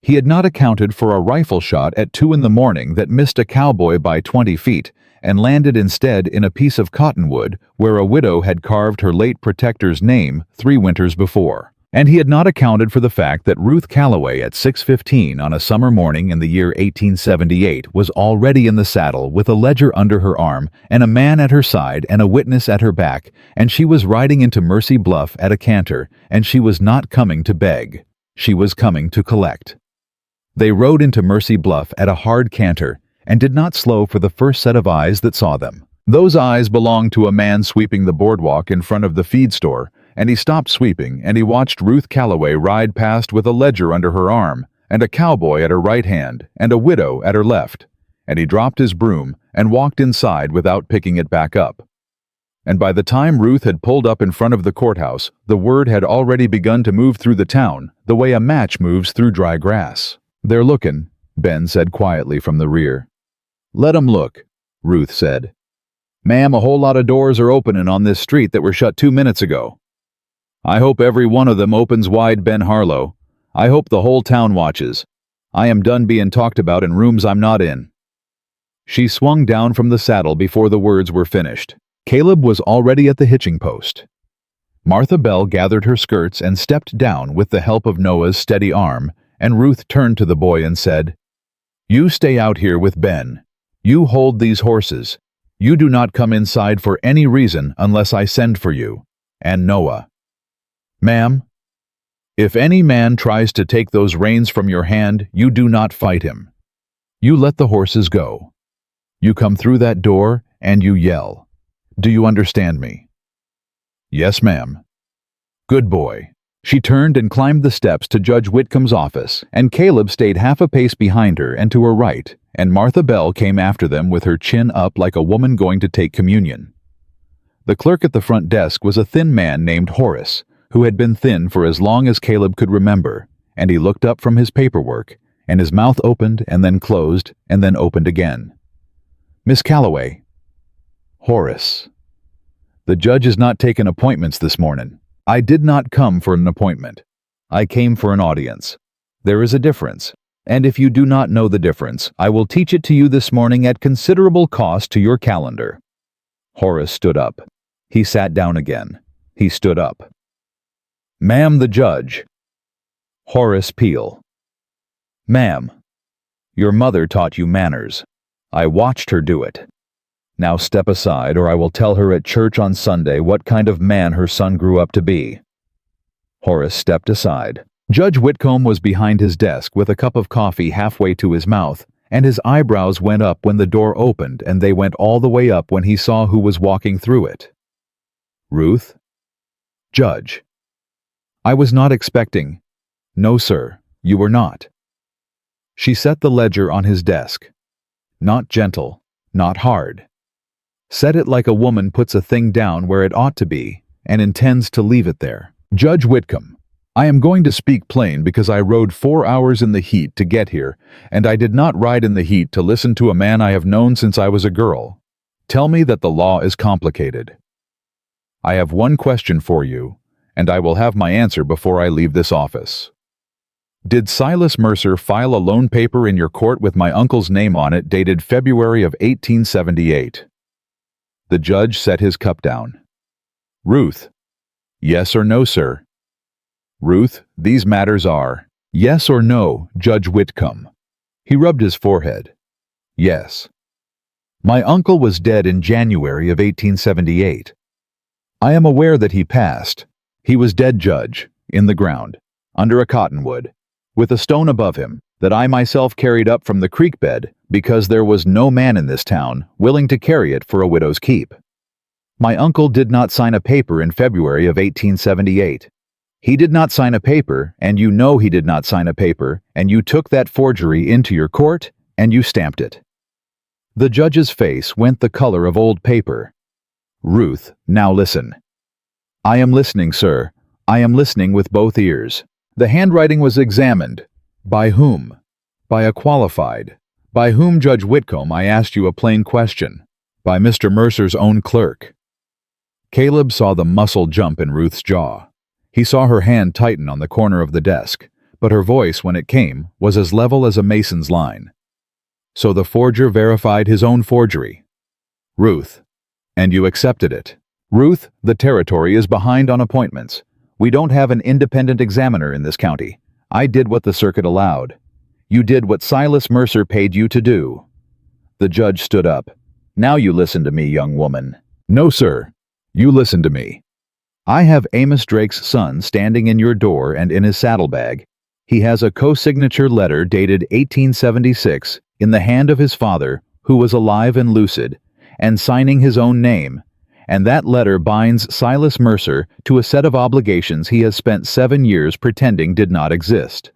He had not accounted for a rifle shot at 2 a.m. that missed a cowboy by 20 feet and landed instead in a piece of cottonwood where a widow had carved her late protector's name 3 winters before. And he had not accounted for the fact that Ruth Calloway at 6:15 on a summer morning in the year 1878 was already in the saddle with a ledger under her arm and a man at her side and a witness at her back, and she was riding into Mercy Bluff at a canter, and she was not coming to beg. She was coming to collect. They rode into Mercy Bluff at a hard canter and did not slow for the first set of eyes that saw them. Those eyes belonged to a man sweeping the boardwalk in front of the feed store, and he stopped sweeping and he watched Ruth Calloway ride past with a ledger under her arm and a cowboy at her right hand and a widow at her left, and he dropped his broom and walked inside without picking it back up. And by the time Ruth had pulled up in front of the courthouse, the word had already begun to move through the town the way a match moves through dry grass. "They're looking," Ben said quietly from the rear. "Let 'em look," Ruth said. "Ma'am, a whole lot of doors are opening on this street that were shut 2 minutes ago. I hope every one of them opens wide, Ben Harlow. I hope the whole town watches. I am done being talked about in rooms I'm not in." She swung down from the saddle before the words were finished. Caleb was already at the hitching post. Martha Bell gathered her skirts and stepped down with the help of Noah's steady arm, and Ruth turned to the boy and said, "You stay out here with Ben. You hold these horses. You do not come inside for any reason unless I send for you. And Noah. Ma'am, if any man tries to take those reins from your hand, you do not fight him. You let the horses go. You come through that door and you yell. Do you understand me?" "Yes, ma'am." "Good boy." She turned and climbed the steps to Judge Whitcomb's office, and Caleb stayed half a pace behind her and to her right, and Martha Bell came after them with her chin up like a woman going to take communion. The clerk at the front desk was a thin man named Horace, who had been thin for as long as Caleb could remember, and he looked up from his paperwork, and his mouth opened and then closed and then opened again. "Miss Calloway." "Horace. The judge is not taking appointments this morning." "I did not come for an appointment. I came for an audience. There is a difference, and if you do not know the difference, I will teach it to you this morning at considerable cost to your calendar." Horace stood up. He sat down again. He stood up. "Ma'am, the judge." Horace Peel. "Ma'am, your mother taught you manners. I watched her do it. Now step aside, or I will tell her at church on Sunday what kind of man her son grew up to be." Horace stepped aside. Judge Whitcomb was behind his desk with a cup of coffee halfway to his mouth, and his eyebrows went up when the door opened, and they went all the way up when he saw who was walking through it. "Ruth?" "Judge." "I was not expecting—" "No, sir, you were not." She set the ledger on his desk. Not gentle, not hard. Set it like a woman puts a thing down where it ought to be and intends to leave it there. Judge Whitcomb, I am going to speak plain because I rode 4 hours in the heat to get here, and I did not ride in the heat to listen to a man I have known since I was a girl. Tell me that the law is complicated. I have one question for you, and I will have my answer before I leave this office. Did Silas Mercer file a loan paper in your court with my uncle's name on it dated February of 1878? The judge set his cup down. Ruth, yes or no, sir? Ruth, these matters are yes or no, Judge Whitcomb. He rubbed his forehead. Yes. My uncle was dead in January of 1878. I am aware that he passed. He was dead, Judge, in the ground, under a cottonwood, with a stone above him that I myself carried up from the creek bed because there was no man in this town willing to carry it for a widow's keep. My uncle did not sign a paper in February of 1878. He did not sign a paper, and you know he did not sign a paper, and you took that forgery into your court, and you stamped it. The judge's face went the color of old paper. Ruth, now listen. I am listening, sir. I am listening with both ears. The handwriting was examined. By whom? By a qualified. By whom, Judge Whitcomb? I asked you a plain question. By Mr. Mercer's own clerk. Caleb saw the muscle jump in Ruth's jaw. He saw her hand tighten on the corner of the desk, but her voice, when it came, was as level as a mason's line. So the forger verified his own forgery. Ruth, and you accepted it. Ruth, the territory is behind on appointments. We don't have an independent examiner in this county. I did what the circuit allowed. You did what Silas Mercer paid you to do. The judge stood up. Now you listen to me, young woman. No, sir. You listen to me. I have Amos Drake's son standing in your door and in his saddlebag. He has a co-signature letter dated 1876 in the hand of his father, who was alive and lucid, and signing his own name, and that letter binds Silas Mercer to a set of obligations he has spent 7 years pretending did not exist.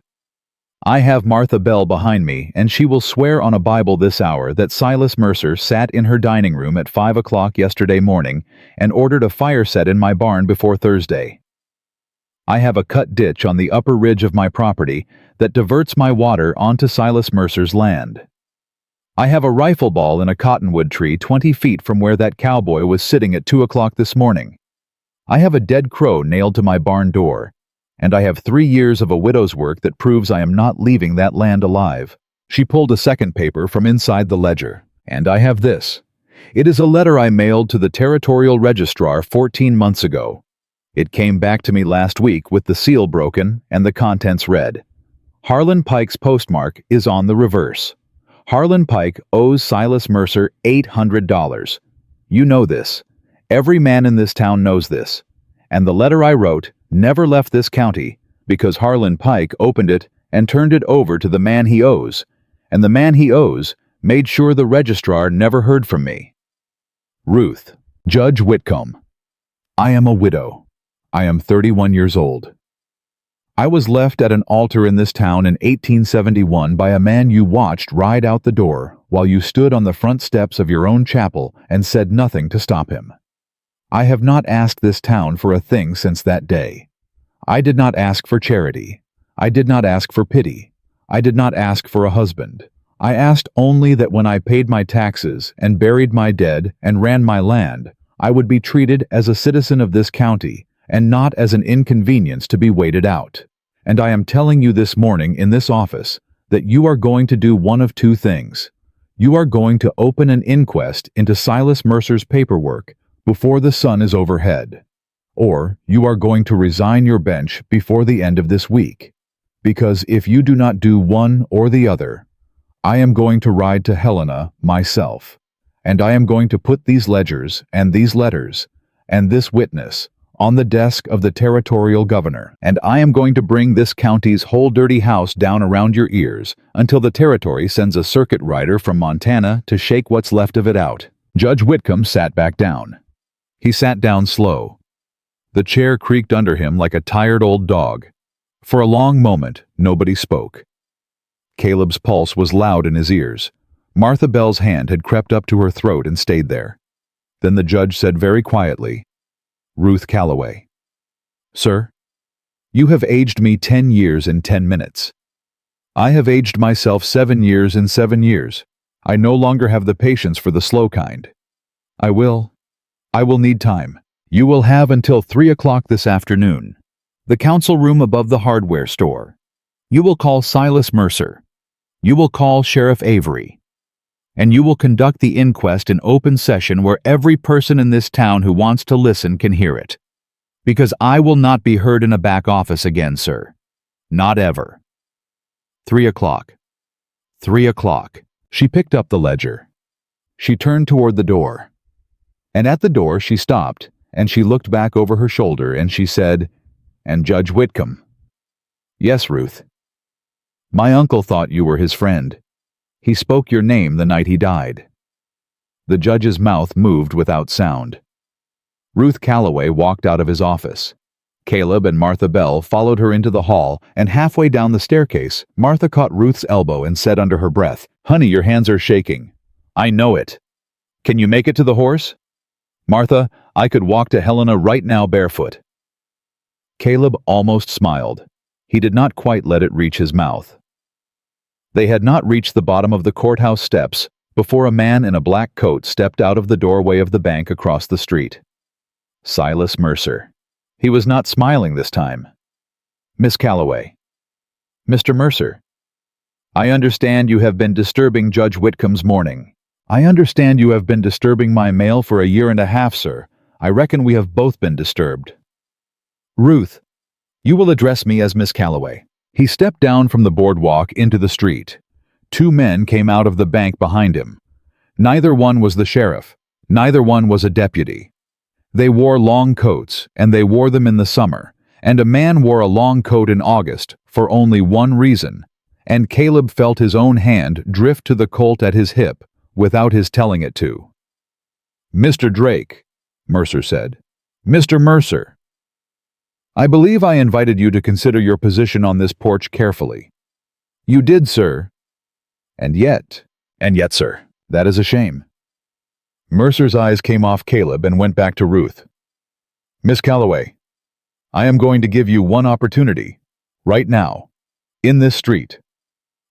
I have Martha Bell behind me, and she will swear on a Bible this hour that Silas Mercer sat in her dining room at 5 o'clock yesterday morning and ordered a fire set in my barn before Thursday. I have a cut ditch on the upper ridge of my property that diverts my water onto Silas Mercer's land. I have a rifle ball in a cottonwood tree 20 feet from where that cowboy was sitting at 2 o'clock this morning. I have a dead crow nailed to my barn door, and I have 3 years of a widow's work that proves I am not leaving that land alive. She pulled a second paper from inside the ledger, and I have this. It is a letter I mailed to the territorial registrar 14 months ago. It came back to me last week with the seal broken and the contents read. Harlan Pike's postmark is on the reverse. Harlan Pike owes Silas Mercer $800. You know this. Every man in this town knows this. And the letter I wrote never left this county because Harlan Pike opened it and turned it over to the man he owes, and the man he owes made sure the registrar never heard from me. Ruth, Judge Whitcomb. I am a widow. I am 31 years old. I was left at an altar in this town in 1871 by a man you watched ride out the door while you stood on the front steps of your own chapel and said nothing to stop him. I have not asked this town for a thing since that day. I did not ask for charity. I did not ask for pity. I did not ask for a husband. I asked only that when I paid my taxes and buried my dead and ran my land, I would be treated as a citizen of this county and not as an inconvenience to be waited out. And I am telling you this morning in this office that you are going to do one of two things. You are going to open an inquest into Silas Mercer's paperwork before the sun is overhead, or you are going to resign your bench before the end of this week, because if you do not do one or the other, I am going to ride to Helena myself, and I am going to put these ledgers and these letters and this witness on the desk of the territorial governor, and I am going to bring this county's whole dirty house down around your ears until the territory sends a circuit rider from Montana to shake what's left of it out. Judge Whitcomb sat back down. He sat down slow. The chair creaked under him like a tired old dog. For a long moment, nobody spoke. Caleb's pulse was loud in his ears. Martha Bell's hand had crept up to her throat and stayed there. Then the judge said very quietly, Ruth Calloway. Sir? You have aged me 10 years in 10 minutes. I have aged myself 7 years in 7 years. I no longer have the patience for the slow kind. I will need time. You will have until 3 o'clock this afternoon. The council room above the hardware store. You will call Silas Mercer. You will call Sheriff Avery. And you will conduct the inquest in open session where every person in this town who wants to listen can hear it. Because I will not be heard in a back office again, sir. Not ever. 3 o'clock. 3 o'clock. She picked up the ledger. She turned toward the door. And at the door she stopped, and she looked back over her shoulder, and she said, "And Judge Whitcomb." "Yes, Ruth." "My uncle thought you were his friend. He spoke your name the night he died." The judge's mouth moved without sound. Ruth Calloway walked out of his office. Caleb and Martha Bell followed her into the hall, and halfway down the staircase, Martha caught Ruth's elbow and said under her breath, "Honey, your hands are shaking." "I know it." "Can you make it to the horse?" "Martha, I could walk to Helena right now barefoot." Caleb almost smiled. He did not quite let it reach his mouth. They had not reached the bottom of the courthouse steps before a man in a black coat stepped out of the doorway of the bank across the street. Silas Mercer. He was not smiling this time. "Miss Calloway." "Mr. Mercer." "I understand you have been disturbing Judge Whitcomb's morning." "I understand you have been disturbing my mail for a year and a half, sir. I reckon we have both been disturbed." "Ruth, you will address me as Miss Calloway." He stepped down from the boardwalk into the street. 2 men came out of the bank behind him. Neither one was the sheriff. Neither one was a deputy. They wore long coats, and they wore them in the summer, and a man wore a long coat in August for only one reason, and Caleb felt his own hand drift to the Colt at his hip without his telling it to. "Mr. Drake," Mercer said. "Mr. Mercer. I believe I invited you to consider your position on this porch carefully." "You did, sir." And yet, sir, that is a shame." Mercer's eyes came off Caleb and went back to Ruth. "Miss Calloway, I am going to give you one opportunity, right now, in this street.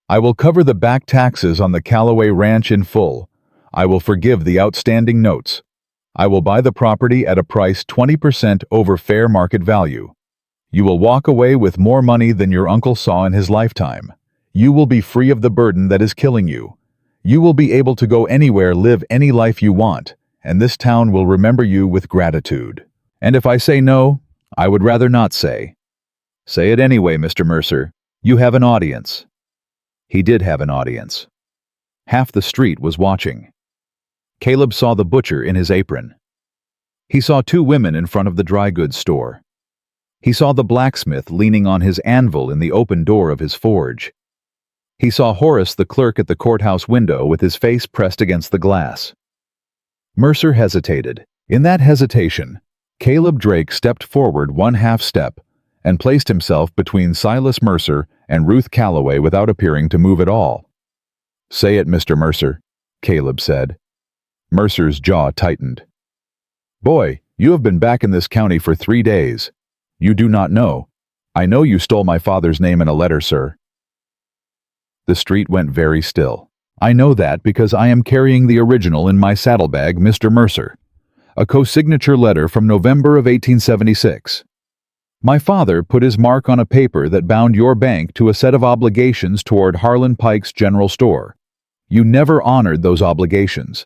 I will cover the back taxes on the Calloway Ranch in full. I will forgive the outstanding notes. I will buy the property at a price 20% over fair market value. You will walk away with more money than your uncle saw in his lifetime. You will be free of the burden that is killing you. You will be able to go anywhere, live any life you want, and this town will remember you with gratitude. And if I say no, I would rather not say. Say it anyway, Mr. Mercer. You have an audience." He did have an audience. Half the street was watching. Caleb saw the butcher in his apron. He saw 2 women in front of the dry goods store. He saw the blacksmith leaning on his anvil in the open door of his forge. He saw Horace the clerk at the courthouse window with his face pressed against the glass. Mercer hesitated. In that hesitation, Caleb Drake stepped forward 1/2 step and placed himself between Silas Mercer and Ruth Calloway without appearing to move at all. "Say it, Mr. Mercer," Caleb said. Mercer's jaw tightened. "Boy, you have been back in this county for 3 days. You do not know. I know you stole my father's name in a letter, sir." The street went very still. "I know that because I am carrying the original in my saddlebag, Mr. Mercer. A co-signature letter from November of 1876. My father put his mark on a paper that bound your bank to a set of obligations toward Harlan Pike's General Store. You never honored those obligations.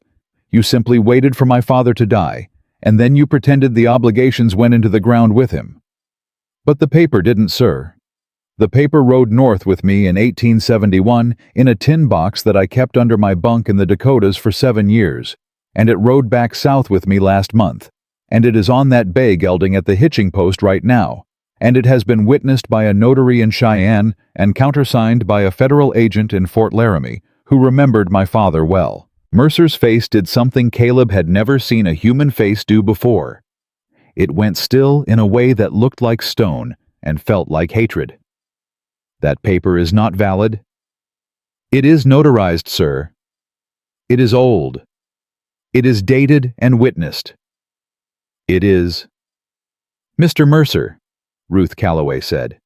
You simply waited for my father to die, and then you pretended the obligations went into the ground with him. But the paper didn't, sir. The paper rode north with me in 1871 in a tin box that I kept under my bunk in the Dakotas for 7 years, and it rode back south with me last month, and it is on that bay gelding at the hitching post right now, and it has been witnessed by a notary in Cheyenne and countersigned by a federal agent in Fort Laramie who remembered my father well." Mercer's face did something Caleb had never seen a human face do before. It went still in a way that looked like stone and felt like hatred. "That paper is not valid?" "It is notarized, sir. It is old. It is dated and witnessed. It is—" "Mr. Mercer, Ruth Calloway said.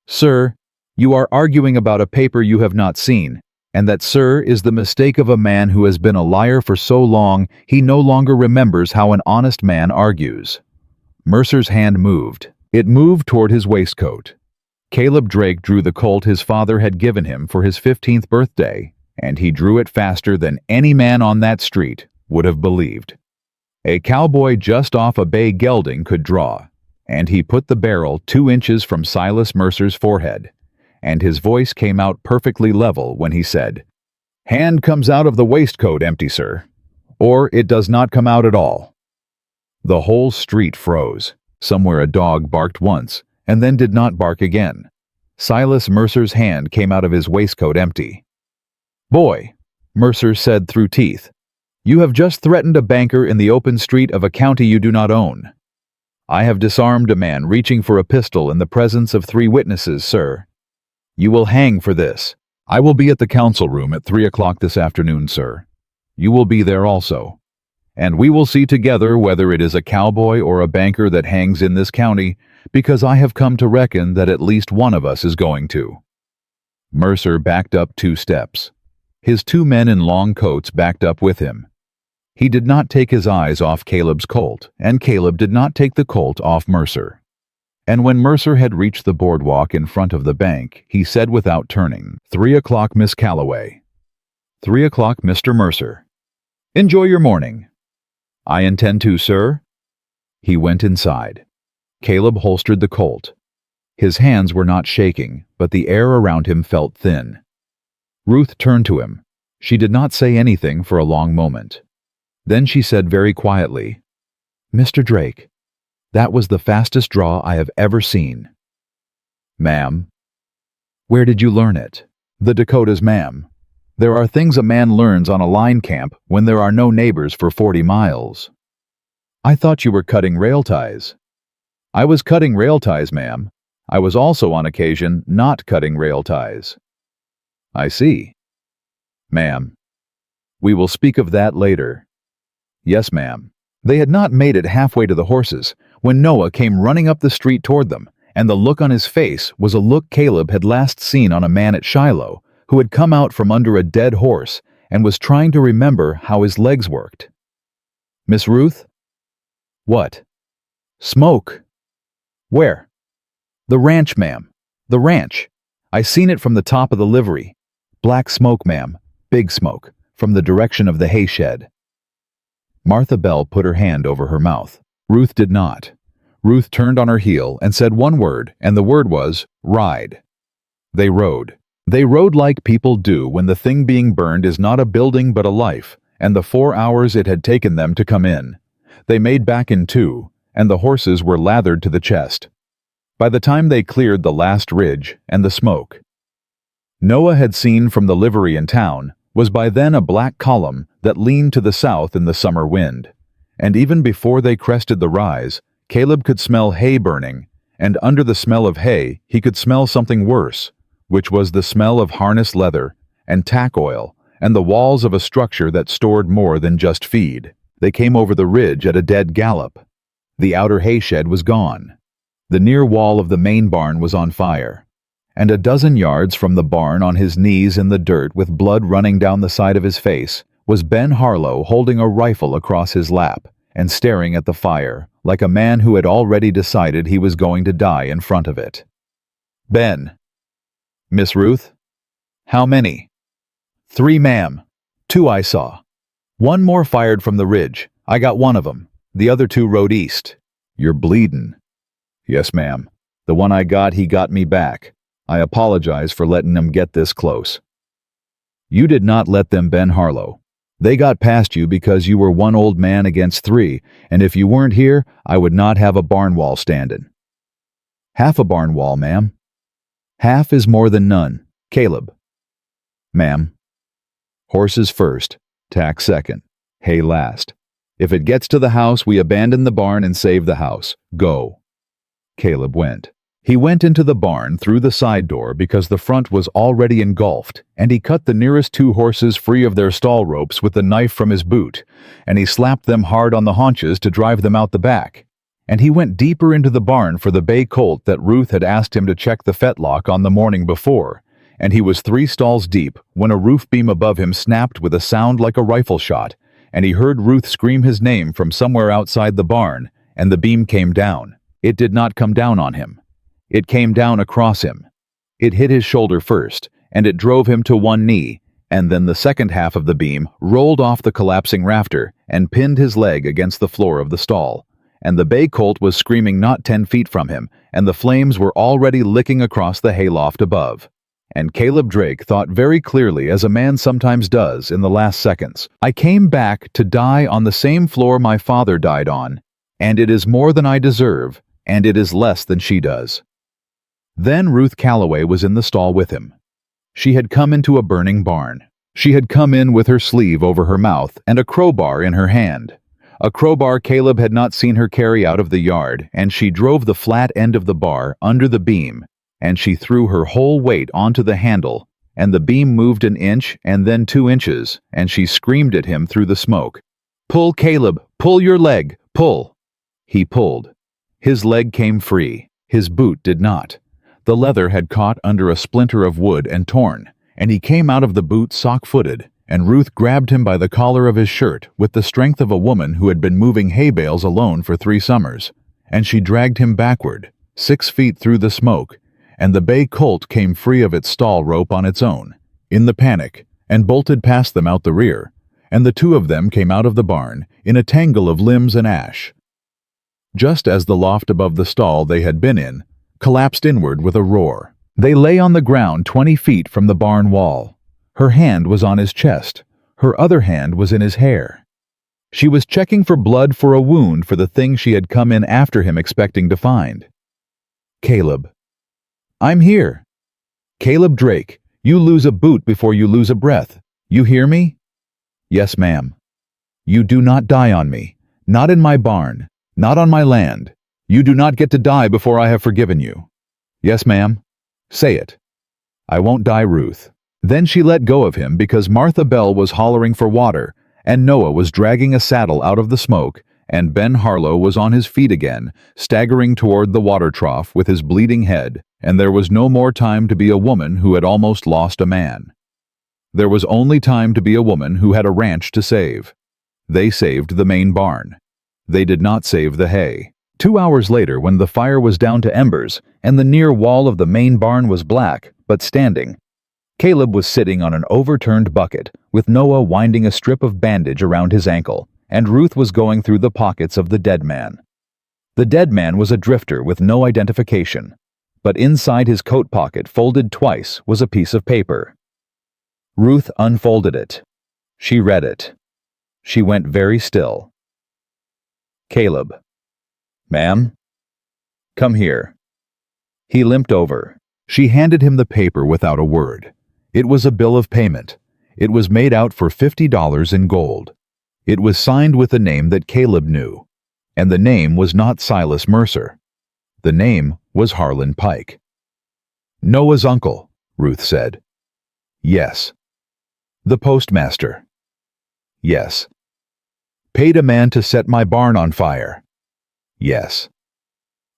"Sir, you are arguing about a paper you have not seen, and that, sir, is the mistake of a man who has been a liar for so long he no longer remembers how an honest man argues." Mercer's hand moved. It moved toward his waistcoat. Caleb Drake drew the colt his father had given him for his 15th birthday, and he drew it faster than any man on that street would have believed. A cowboy just off a bay gelding could draw, and he put the barrel 2 inches from Silas Mercer's forehead, and his voice came out perfectly level when he said, "Hand comes out of the waistcoat empty, sir, or it does not come out at all." The whole street froze. Somewhere a dog barked once, and then did not bark again. Silas Mercer's hand came out of his waistcoat empty. "Boy," Mercer said through teeth, "you have just threatened a banker in the open street of a county you do not own." "I have disarmed a man reaching for a pistol in the presence of 3 witnesses, sir. You will hang for this. I will be at the council room at 3 o'clock this afternoon, sir. You will be there also. And we will see together whether it is a cowboy or a banker that hangs in this county, because I have come to reckon that at least one of us is going to." Mercer backed up 2 steps. His 2 men in long coats backed up with him. He did not take his eyes off Caleb's colt, and Caleb did not take the colt off Mercer. And when Mercer had reached the boardwalk in front of the bank, he said without turning, "3 o'clock, Miss Calloway." "3 o'clock, Mr. Mercer." "Enjoy your morning." "I intend to, sir." He went inside. Caleb holstered the colt. His hands were not shaking, but the air around him felt thin. Ruth turned to him. She did not say anything for a long moment. Then she said very quietly, "Mr. Drake, that was the fastest draw I have ever seen." "Ma'am." "Where did you learn it?" "The Dakotas, ma'am. There are things a man learns on a line camp when there are no neighbors for 40 miles. "I thought you were cutting rail ties." "I was cutting rail ties, ma'am. I was also on occasion not cutting rail ties." "I see." "Ma'am." "We will speak of that later." "Yes, ma'am." They had not made it halfway to the horses when Noah came running up the street toward them, and the look on his face was a look Caleb had last seen on a man at Shiloh who had come out from under a dead horse and was trying to remember how his legs worked. "Miss Ruth?" "What?" "Smoke." "Where?" "The ranch, ma'am. The ranch. I seen it from the top of the livery. Black smoke, ma'am. Big smoke. From the direction of the hay shed." Martha Bell put her hand over her mouth. Ruth did not. Ruth turned on her heel and said one word, and the word was, "Ride." They rode. They rode like people do when the thing being burned is not a building but a life, and the 4 hours it had taken them to come in. They made back in 2, and the horses were lathered to the chest. By the time they cleared the last ridge and the smoke, Noah had seen from the livery in town was by then a black column that leaned to the south in the summer wind. And even before they crested the rise, Caleb could smell hay burning, and under the smell of hay he could smell something worse, which was the smell of harness leather and tack oil and the walls of a structure that stored more than just feed. They came over the ridge at a dead gallop. The outer hay shed was gone. The near wall of the main barn was on fire. And a dozen yards from the barn, on his knees in the dirt with blood running down the side of his face, was Ben Harlow holding a rifle across his lap and staring at the fire like a man who had already decided he was going to die in front of it. "Ben." "Miss Ruth?" "How many?" "3, ma'am. 2 I saw. 1 more fired from the ridge. I got 1 of 'em. The other 2 rode east." "You're bleedin'." "Yes, ma'am. The one I got, he got me back. I apologize for letting them get this close." "You did not let them, Ben Harlow. They got past you because you were 1 old man against 3, and if you weren't here, I would not have a barn wall standing." "Half a barn wall, ma'am." "Half is more than none. Caleb." "Ma'am." "Horses first, tack second, hay last. If it gets to the house, we abandon the barn and save the house. Go." Caleb went. He went into the barn through the side door because the front was already engulfed, and he cut the nearest 2 horses free of their stall ropes with the knife from his boot, and he slapped them hard on the haunches to drive them out the back. and he went deeper into the barn for the bay colt that Ruth had asked him to check the fetlock on the morning before, and he was 3 stalls deep when a roof beam above him snapped with a sound like a rifle shot, and he heard Ruth scream his name from somewhere outside the barn, and the beam came down. It did not come down on him. It came down across him. It hit his shoulder first, and it drove him to one knee, and then the second half of the beam rolled off the collapsing rafter and pinned his leg against the floor of the stall. And the bay colt was screaming not 10 feet from him, and the flames were already licking across the hayloft above. And Caleb Drake thought very clearly, as a man sometimes does in the last seconds, "I came back to die on the same floor my father died on, and it is more than I deserve, and it is less than she does." Then Ruth Calloway was in the stall with him. She had come into a burning barn. She had come in with her sleeve over her mouth and a crowbar in her hand. A crowbar Caleb had not seen her carry out of the yard, and she drove the flat end of the bar under the beam, and she threw her whole weight onto the handle, and the beam moved an inch and then 2 inches, and she screamed at him through the smoke. "Pull, Caleb! Pull your leg! Pull!" He pulled. His leg came free. His boot did not. The leather had caught under a splinter of wood and torn, and he came out of the boot sock-footed, and Ruth grabbed him by the collar of his shirt with the strength of a woman who had been moving hay bales alone for 3 summers, and she dragged him backward, 6 feet through the smoke, and the bay colt came free of its stall rope on its own, in the panic, and bolted past them out the rear, and the 2 of them came out of the barn in a tangle of limbs and ash. Just as the loft above the stall they had been in collapsed inward with a roar. They lay on the ground 20 feet from the barn wall. Her hand was on his chest. Her other hand was in his hair. She was checking for blood for a wound for the thing she had come in after him expecting to find. "Caleb." "I'm here." "Caleb Drake, you lose a boot before you lose a breath. You hear me?" "Yes, ma'am." "You do not die on me. Not in my barn. Not on my land. You do not get to die before I have forgiven you." "Yes, ma'am." "Say it." "I won't die, Ruth." Then she let go of him because Martha Bell was hollering for water, and Noah was dragging a saddle out of the smoke, and Ben Harlow was on his feet again, staggering toward the water trough with his bleeding head, and there was no more time to be a woman who had almost lost a man. There was only time to be a woman who had a ranch to save. They saved the main barn. They did not save the hay. 2 hours later, when the fire was down to embers, and the near wall of the main barn was black, but standing, Caleb was sitting on an overturned bucket, with Noah winding a strip of bandage around his ankle, and Ruth was going through the pockets of the dead man. The dead man was a drifter with no identification, but inside his coat pocket, folded twice, was a piece of paper. Ruth unfolded it. She read it. She went very still. "Caleb." "Ma'am?" "Come here." He limped over. She handed him the paper without a word. It was a bill of payment. It was made out for $50 in gold. It was signed with a name that Caleb knew, and the name was not Silas Mercer. The name was Harlan Pike. "Noah's uncle," Ruth said. "Yes." "The postmaster." "Yes." "Paid a man to set my barn on fire." "Yes."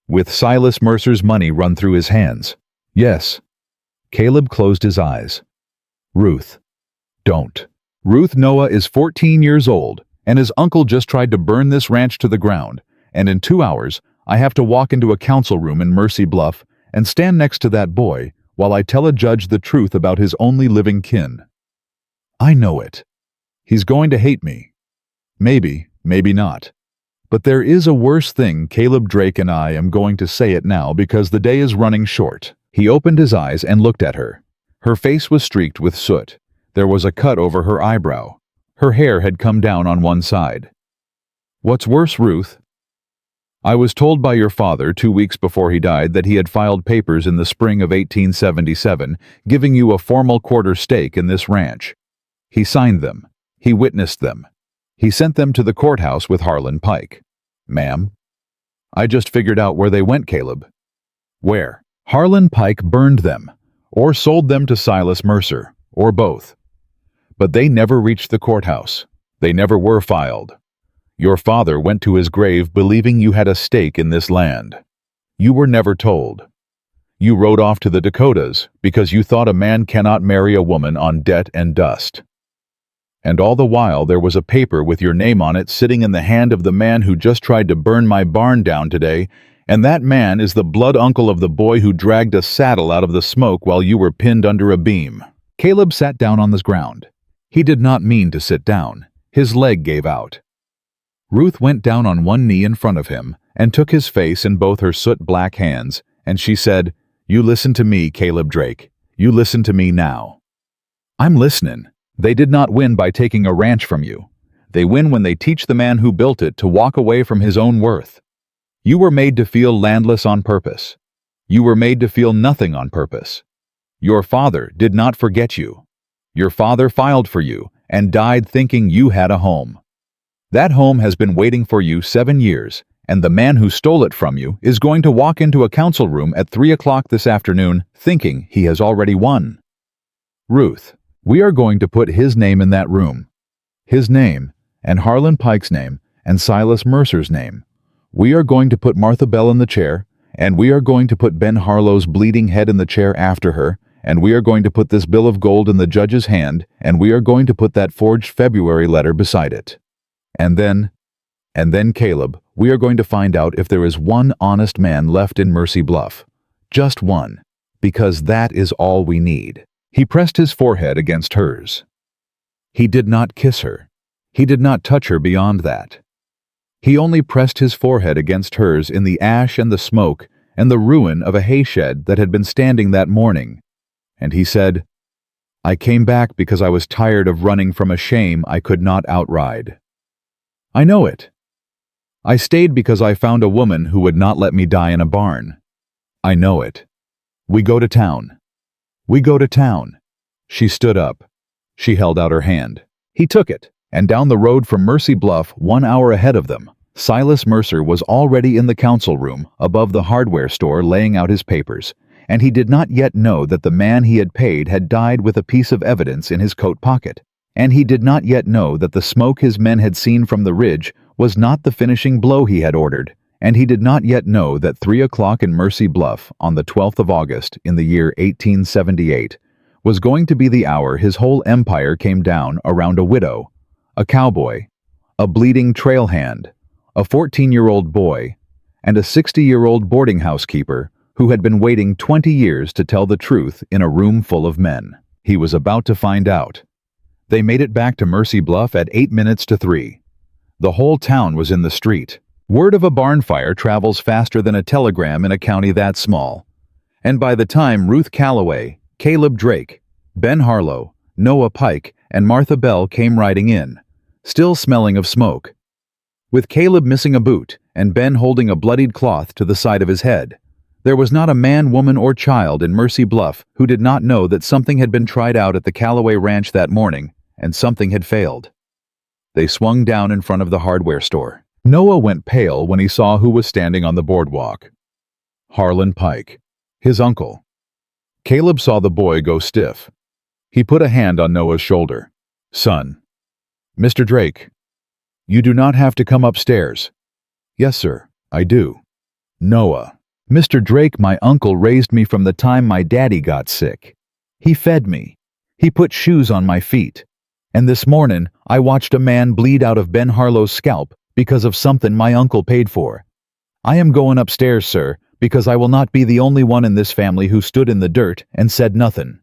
"With Silas Mercer's money run through his hands." "Yes." Caleb closed his eyes. "Ruth, don't. Ruth, Noah is 14 years old, and his uncle just tried to burn this ranch to the ground, and in 2 hours, I have to walk into a council room in Mercy Bluff and stand next to that boy while I tell a judge the truth about his only living kin. I know it. He's going to hate me. Maybe, maybe not. But there is a worse thing. Caleb Drake and I am going to say it now because the day is running short." He opened his eyes and looked at her. Her face was streaked with soot. There was a cut over her eyebrow. Her hair had come down on one side. "What's worse, Ruth?" "I was told by your father 2 weeks before he died that he had filed papers in the spring of 1877 giving you a formal quarter stake in this ranch. He signed them. He witnessed them. He sent them to the courthouse with Harlan Pike." "Ma'am?" "I just figured out where they went, Caleb." "Where?" "Harlan Pike burned them, or sold them to Silas Mercer, or both. But they never reached the courthouse. They never were filed. Your father went to his grave believing you had a stake in this land. You were never told. You rode off to the Dakotas because you thought a man cannot marry a woman on debt and dust. And all the while there was a paper with your name on it sitting in the hand of the man who just tried to burn my barn down today, and that man is the blood uncle of the boy who dragged a saddle out of the smoke while you were pinned under a beam. Caleb sat down on the ground. He did not mean to sit down. His leg gave out. Ruth went down on one knee in front of him and took his face in both her soot-black hands, and she said, "You listen to me, Caleb Drake. You listen to me now." "I'm listening. They did not win by taking a ranch from you. They win when they teach the man who built it to walk away from his own worth. You were made to feel landless on purpose. You were made to feel nothing on purpose. Your father did not forget you. Your father filed for you and died thinking you had a home. That home has been waiting for you 7 years, and the man who stole it from you is going to walk into a council room at 3 o'clock this afternoon thinking he has already won. Ruth, we are going to put his name in that room. His name, and Harlan Pike's name, and Silas Mercer's name. We are going to put Martha Bell in the chair, and we are going to put Ben Harlow's bleeding head in the chair after her, and we are going to put this bill of gold in the judge's hand, and we are going to put that forged February letter beside it. And then, Caleb, we are going to find out if there is one honest man left in Mercy Bluff. Just one. Because that is all we need." He pressed his forehead against hers. He did not kiss her. He did not touch her beyond that. He only pressed his forehead against hers in the ash and the smoke and the ruin of a hayshed that had been standing that morning. And he said, "I came back because I was tired of running from a shame I could not outride. I know it. I stayed because I found a woman who would not let me die in a barn. I know it. We go to town. We go to town." She stood up. She held out her hand. He took it, and down the road from Mercy Bluff, 1 hour ahead of them, Silas Mercer was already in the council room above the hardware store laying out his papers, and he did not yet know that the man he had paid had died with a piece of evidence in his coat pocket, and he did not yet know that the smoke his men had seen from the ridge was not the finishing blow he had ordered, and he did not yet know that 3 o'clock in Mercy Bluff on the 12th of August in the year 1878 was going to be the hour his whole empire came down around a widow, a cowboy, a bleeding trail hand, a 14-year-old boy, and a 60-year-old boarding house keeper who had been waiting 20 years to tell the truth in a room full of men. He was about to find out. They made it back to Mercy Bluff at 8 minutes to 3. The whole town was in the street. Word of a barn fire travels faster than a telegram in a county that small. And by the time Ruth Calloway, Caleb Drake, Ben Harlow, Noah Pike, and Martha Bell came riding in, still smelling of smoke, with Caleb missing a boot and Ben holding a bloodied cloth to the side of his head, there was not a man, woman, or child in Mercy Bluff who did not know that something had been tried out at the Calloway Ranch that morning, and something had failed. They swung down in front of the hardware store. Noah went pale when he saw who was standing on the boardwalk. Harlan Pike, his uncle. Caleb saw the boy go stiff. He put a hand on Noah's shoulder. "Son." "Mr. Drake, you do not have to come upstairs." "Yes, sir, I do." "Noah." "Mr. Drake, my uncle raised me from the time my daddy got sick. He fed me. He put shoes on my feet. And this morning, I watched a man bleed out of Ben Harlow's scalp because of something my uncle paid for. I am going upstairs, sir, because I will not be the only one in this family who stood in the dirt and said nothing."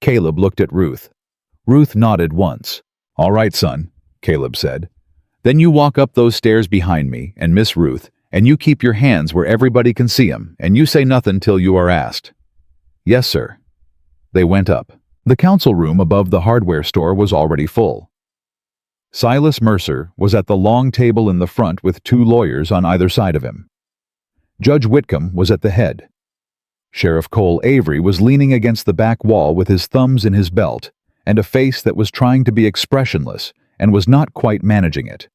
Caleb looked at Ruth. Ruth nodded once. "All right, son," Caleb said. "Then you walk up those stairs behind me and Miss Ruth, and you keep your hands where everybody can see 'em, and you say nothing till you are asked." "Yes, sir." They went up. The council room above the hardware store was already full. Silas Mercer was at the long table in the front with 2 lawyers on either side of him. Judge Whitcomb was at the head. Sheriff Cole Avery was leaning against the back wall with his thumbs in his belt and a face that was trying to be expressionless and was not quite managing it.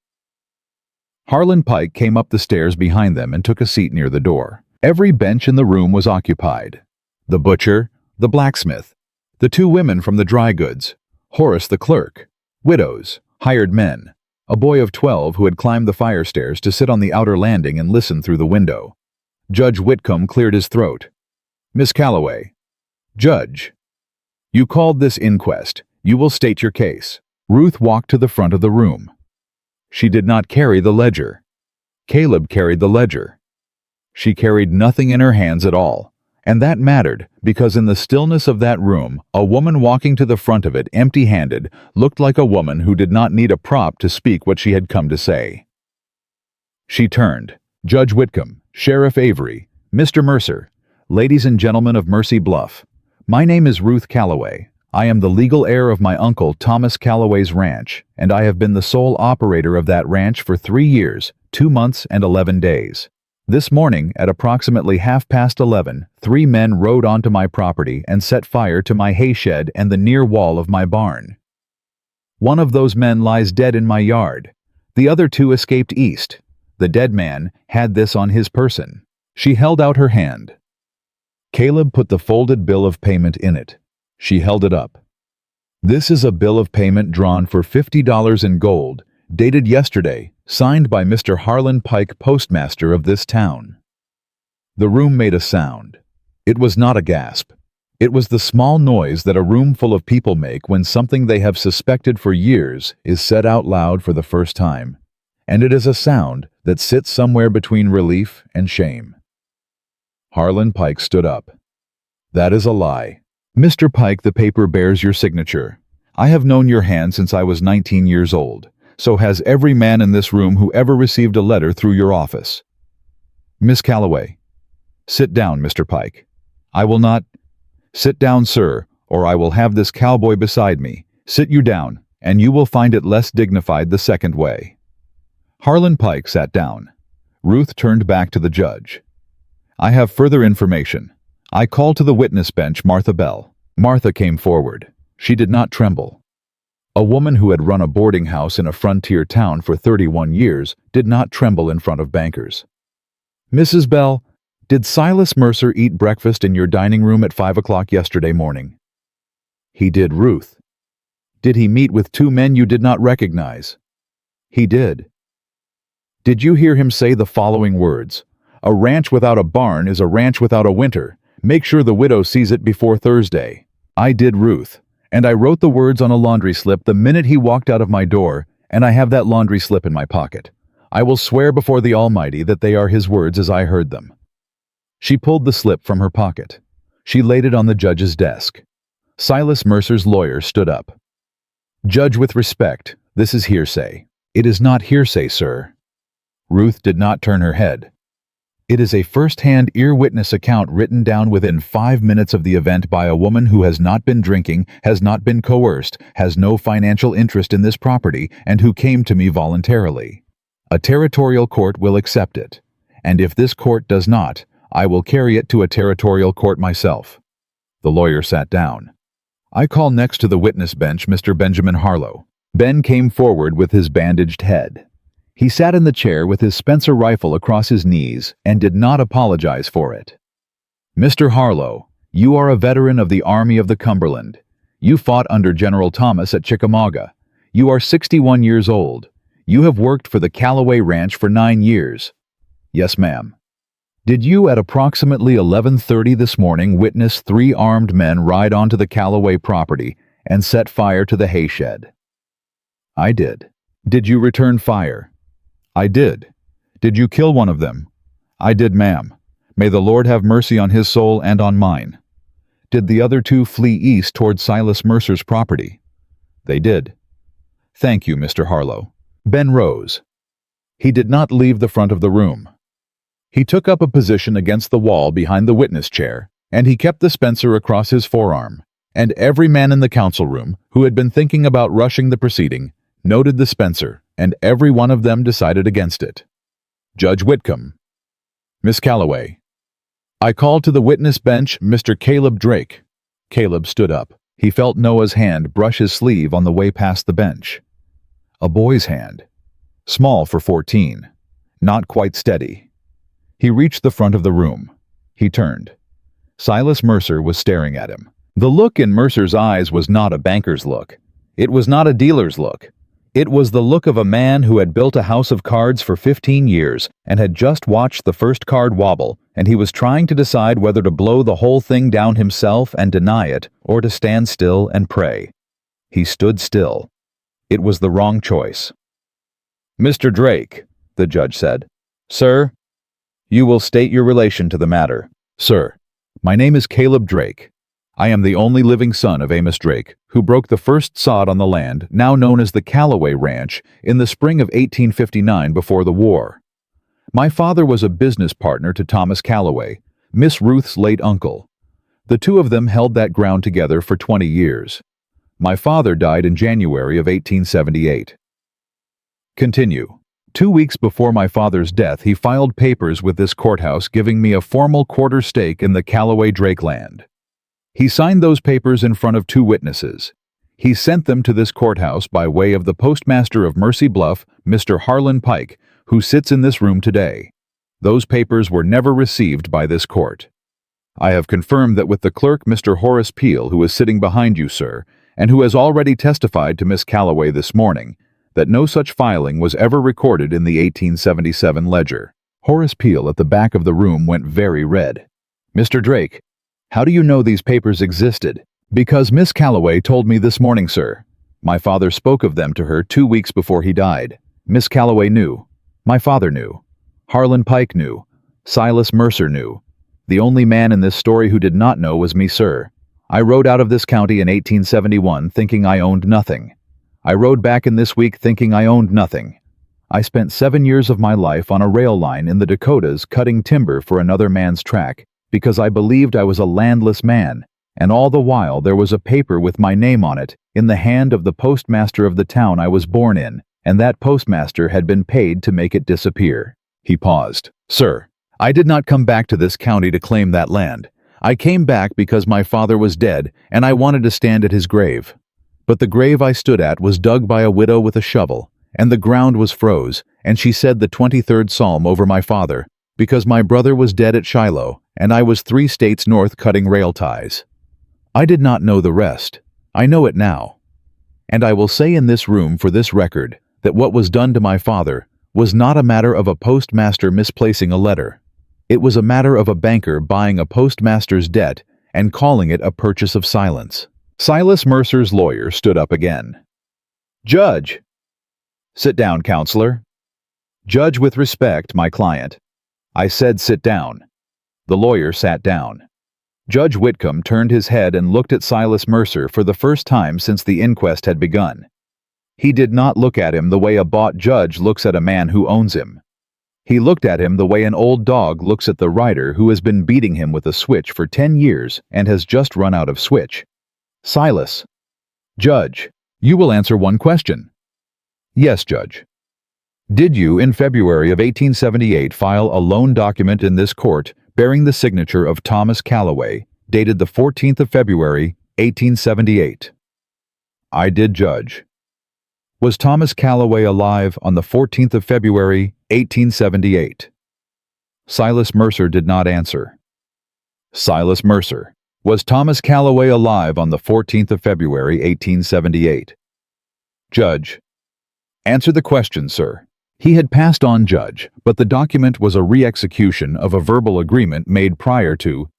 Harlan Pike came up the stairs behind them and took a seat near the door. Every bench in the room was occupied. The butcher, the blacksmith, the 2 women from the dry goods, Horace the clerk, widows, hired men, A boy of 12 who had climbed the fire stairs to sit on the outer landing and listen through the window. Judge Whitcomb cleared his throat. Miss Calloway. Judge. You called this inquest. You will state your case. Ruth walked to the front of the room. She did not carry the ledger. Caleb carried the ledger. She carried nothing in her hands at all, and that mattered because in the stillness of that room, a woman walking to the front of it empty-handed looked like a woman who did not need a prop to speak what she had come to say. She turned. Judge Whitcomb, Sheriff Avery, Mr. Mercer, ladies and gentlemen of Mercy Bluff, my name is Ruth Calloway. I am the legal heir of my uncle Thomas Calloway's ranch, and I have been the sole operator of that ranch for 3 years, 2 months, and 11 days. This morning, at approximately 11:30, 3 men rode onto my property and set fire to my hay shed and the near wall of my barn. One of those men lies dead in my yard. The other 2 escaped east. The dead man had this on his person. She held out her hand. Caleb put the folded bill of payment in it. She held it up. This is a bill of payment drawn for $50 in gold, dated yesterday, signed by Mr. Harlan Pike, postmaster of this town. The room made a sound. It was not a gasp. It was the small noise that a room full of people make when something they have suspected for years is said out loud for the first time. And it is a sound that sits somewhere between relief and shame. Harlan Pike stood up. That is a lie. Mr. Pike, the paper bears your signature. I have known your hand since I was 19 years old. So has every man in this room who ever received a letter through your office. Miss Calloway. Sit down, Mr. Pike. I will not. Sit down, sir, or I will have this cowboy beside me. Sit you down, and you will find it less dignified the second way. Harlan Pike sat down. Ruth turned back to the judge. I have further information. I called to the witness bench Martha Bell. Martha came forward. She did not tremble. A woman who had run a boarding house in a frontier town for 31 years did not tremble in front of bankers. Mrs. Bell, did Silas Mercer eat breakfast in your dining room at 5 o'clock yesterday morning? He did, Ruth. Did he meet with 2 men you did not recognize? He did. Did you hear him say the following words? A ranch without a barn is a ranch without a winter. Make sure the widow sees it before Thursday. I did, Ruth. And I wrote the words on a laundry slip the minute he walked out of my door, and I have that laundry slip in my pocket. I will swear before the Almighty that they are his words as I heard them. She pulled the slip from her pocket. She laid it on the judge's desk. Silas Mercer's lawyer stood up. Judge, with respect, this is hearsay. It is not hearsay, sir. Ruth did not turn her head. It is a first-hand ear-witness account written down within 5 minutes of the event by a woman who has not been drinking, has not been coerced, has no financial interest in this property, and who came to me voluntarily. A territorial court will accept it, and if this court does not, I will carry it to a territorial court myself. The lawyer sat down. I call next to the witness bench Mr. Benjamin Harlow. Ben came forward with his bandaged head. He sat in the chair with his Spencer rifle across his knees and did not apologize for it. Mr. Harlow, you are a veteran of the Army of the Cumberland. You fought under General Thomas at Chickamauga. You are 61 years old. You have worked for the Calloway Ranch for 9 years. Yes, ma'am. Did you at approximately 11:30 this morning witness 3 armed men ride onto the Calloway property and set fire to the hay shed? I did. Did you return fire? I did. Did you kill one of them? I did, ma'am. May the Lord have mercy on his soul and on mine. Did the other 2 flee east toward Silas Mercer's property? They did. Thank you, Mr. Harlow. Ben rose. He did not leave the front of the room. He took up a position against the wall behind the witness chair, and he kept the Spencer across his forearm, and every man in the council room who had been thinking about rushing the proceeding noted the Spencer, and every one of them decided against it. Judge Whitcomb. Miss Calloway. I called to the witness bench Mr. Caleb Drake. Caleb stood up. He felt Noah's hand brush his sleeve on the way past the bench. A boy's hand. Small for 14. Not quite steady. He reached the front of the room. He turned. Silas Mercer was staring at him. The look in Mercer's eyes was not a banker's look. It was not a dealer's look. It was the look of a man who had built a house of cards for 15 years and had just watched the first card wobble, and he was trying to decide whether to blow the whole thing down himself and deny it or to stand still and pray. He stood still. It was the wrong choice. "Mr. Drake," the judge said. "Sir, you will state your relation to the matter." "Sir, my name is Caleb Drake. I am the only living son of Amos Drake, who broke the first sod on the land, now known as the Calloway Ranch, in the spring of 1859 before the war. My father was a business partner to Thomas Calloway, Miss Ruth's late uncle. The two of them held that ground together for 20 years. My father died in January of 1878. Continue. 2 weeks before my father's death, he filed papers with this courthouse giving me a formal quarter stake in the Calloway Drake land. He signed those papers in front of 2 witnesses. He sent them to this courthouse by way of the postmaster of Mercy Bluff, Mr. Harlan Pike, who sits in this room today. Those papers were never received by this court. I have confirmed that with the clerk, Mr. Horace Peel, who is sitting behind you, sir, and who has already testified to Miss Calloway this morning, that no such filing was ever recorded in the 1877 ledger." Horace Peel at the back of the room went very red. "Mr. Drake, how do you know these papers existed?" "Because Miss Calloway told me this morning, sir. My father spoke of them to her 2 weeks before he died. Miss Calloway knew. My father knew. Harlan Pike knew. Silas Mercer knew. The only man in this story who did not know was me, sir. I rode out of this county in 1871 thinking I owned nothing. I rode back in this week thinking I owned nothing. I spent 7 years of my life on a rail line in the Dakotas cutting timber for another man's track, because I believed I was a landless man, and all the while there was a paper with my name on it in the hand of the postmaster of the town I was born in, and that postmaster had been paid to make it disappear." He paused. "Sir, I did not come back to this county to claim that land. I came back because my father was dead, and I wanted to stand at his grave. But the grave I stood at was dug by a widow with a shovel, and the ground was froze, and she said the 23rd Psalm over my father, because my brother was dead at Shiloh, and I was 3 states north cutting rail ties. I did not know the rest. I know it now. And I will say in this room for this record that what was done to my father was not a matter of a postmaster misplacing a letter. It was a matter of a banker buying a postmaster's debt and calling it a purchase of silence." Silas Mercer's lawyer stood up again. "Judge!" "Sit down, counselor." "Judge with respect, my client." "I said sit down." The lawyer sat down. Judge Whitcomb turned his head and looked at Silas Mercer for the first time since the inquest had begun. He did not look at him the way a bought judge looks at a man who owns him. He looked at him the way an old dog looks at the rider who has been beating him with a switch for 10 years and has just run out of switch. "Silas." "Judge, you will answer one question." "Yes, Judge." "Did you, in February of 1878, file a loan document in this court bearing the signature of Thomas Calloway, dated the 14th of February, 1878? "I did, Judge." "Was Thomas Calloway alive on the 14th of February, 1878? Silas Mercer did not answer. "Silas Mercer, was Thomas Calloway alive on the 14th of February, 1878? "Judge." "Answer the question, sir." He had passed on, Judge, but the document was a re-execution of a verbal agreement made prior to.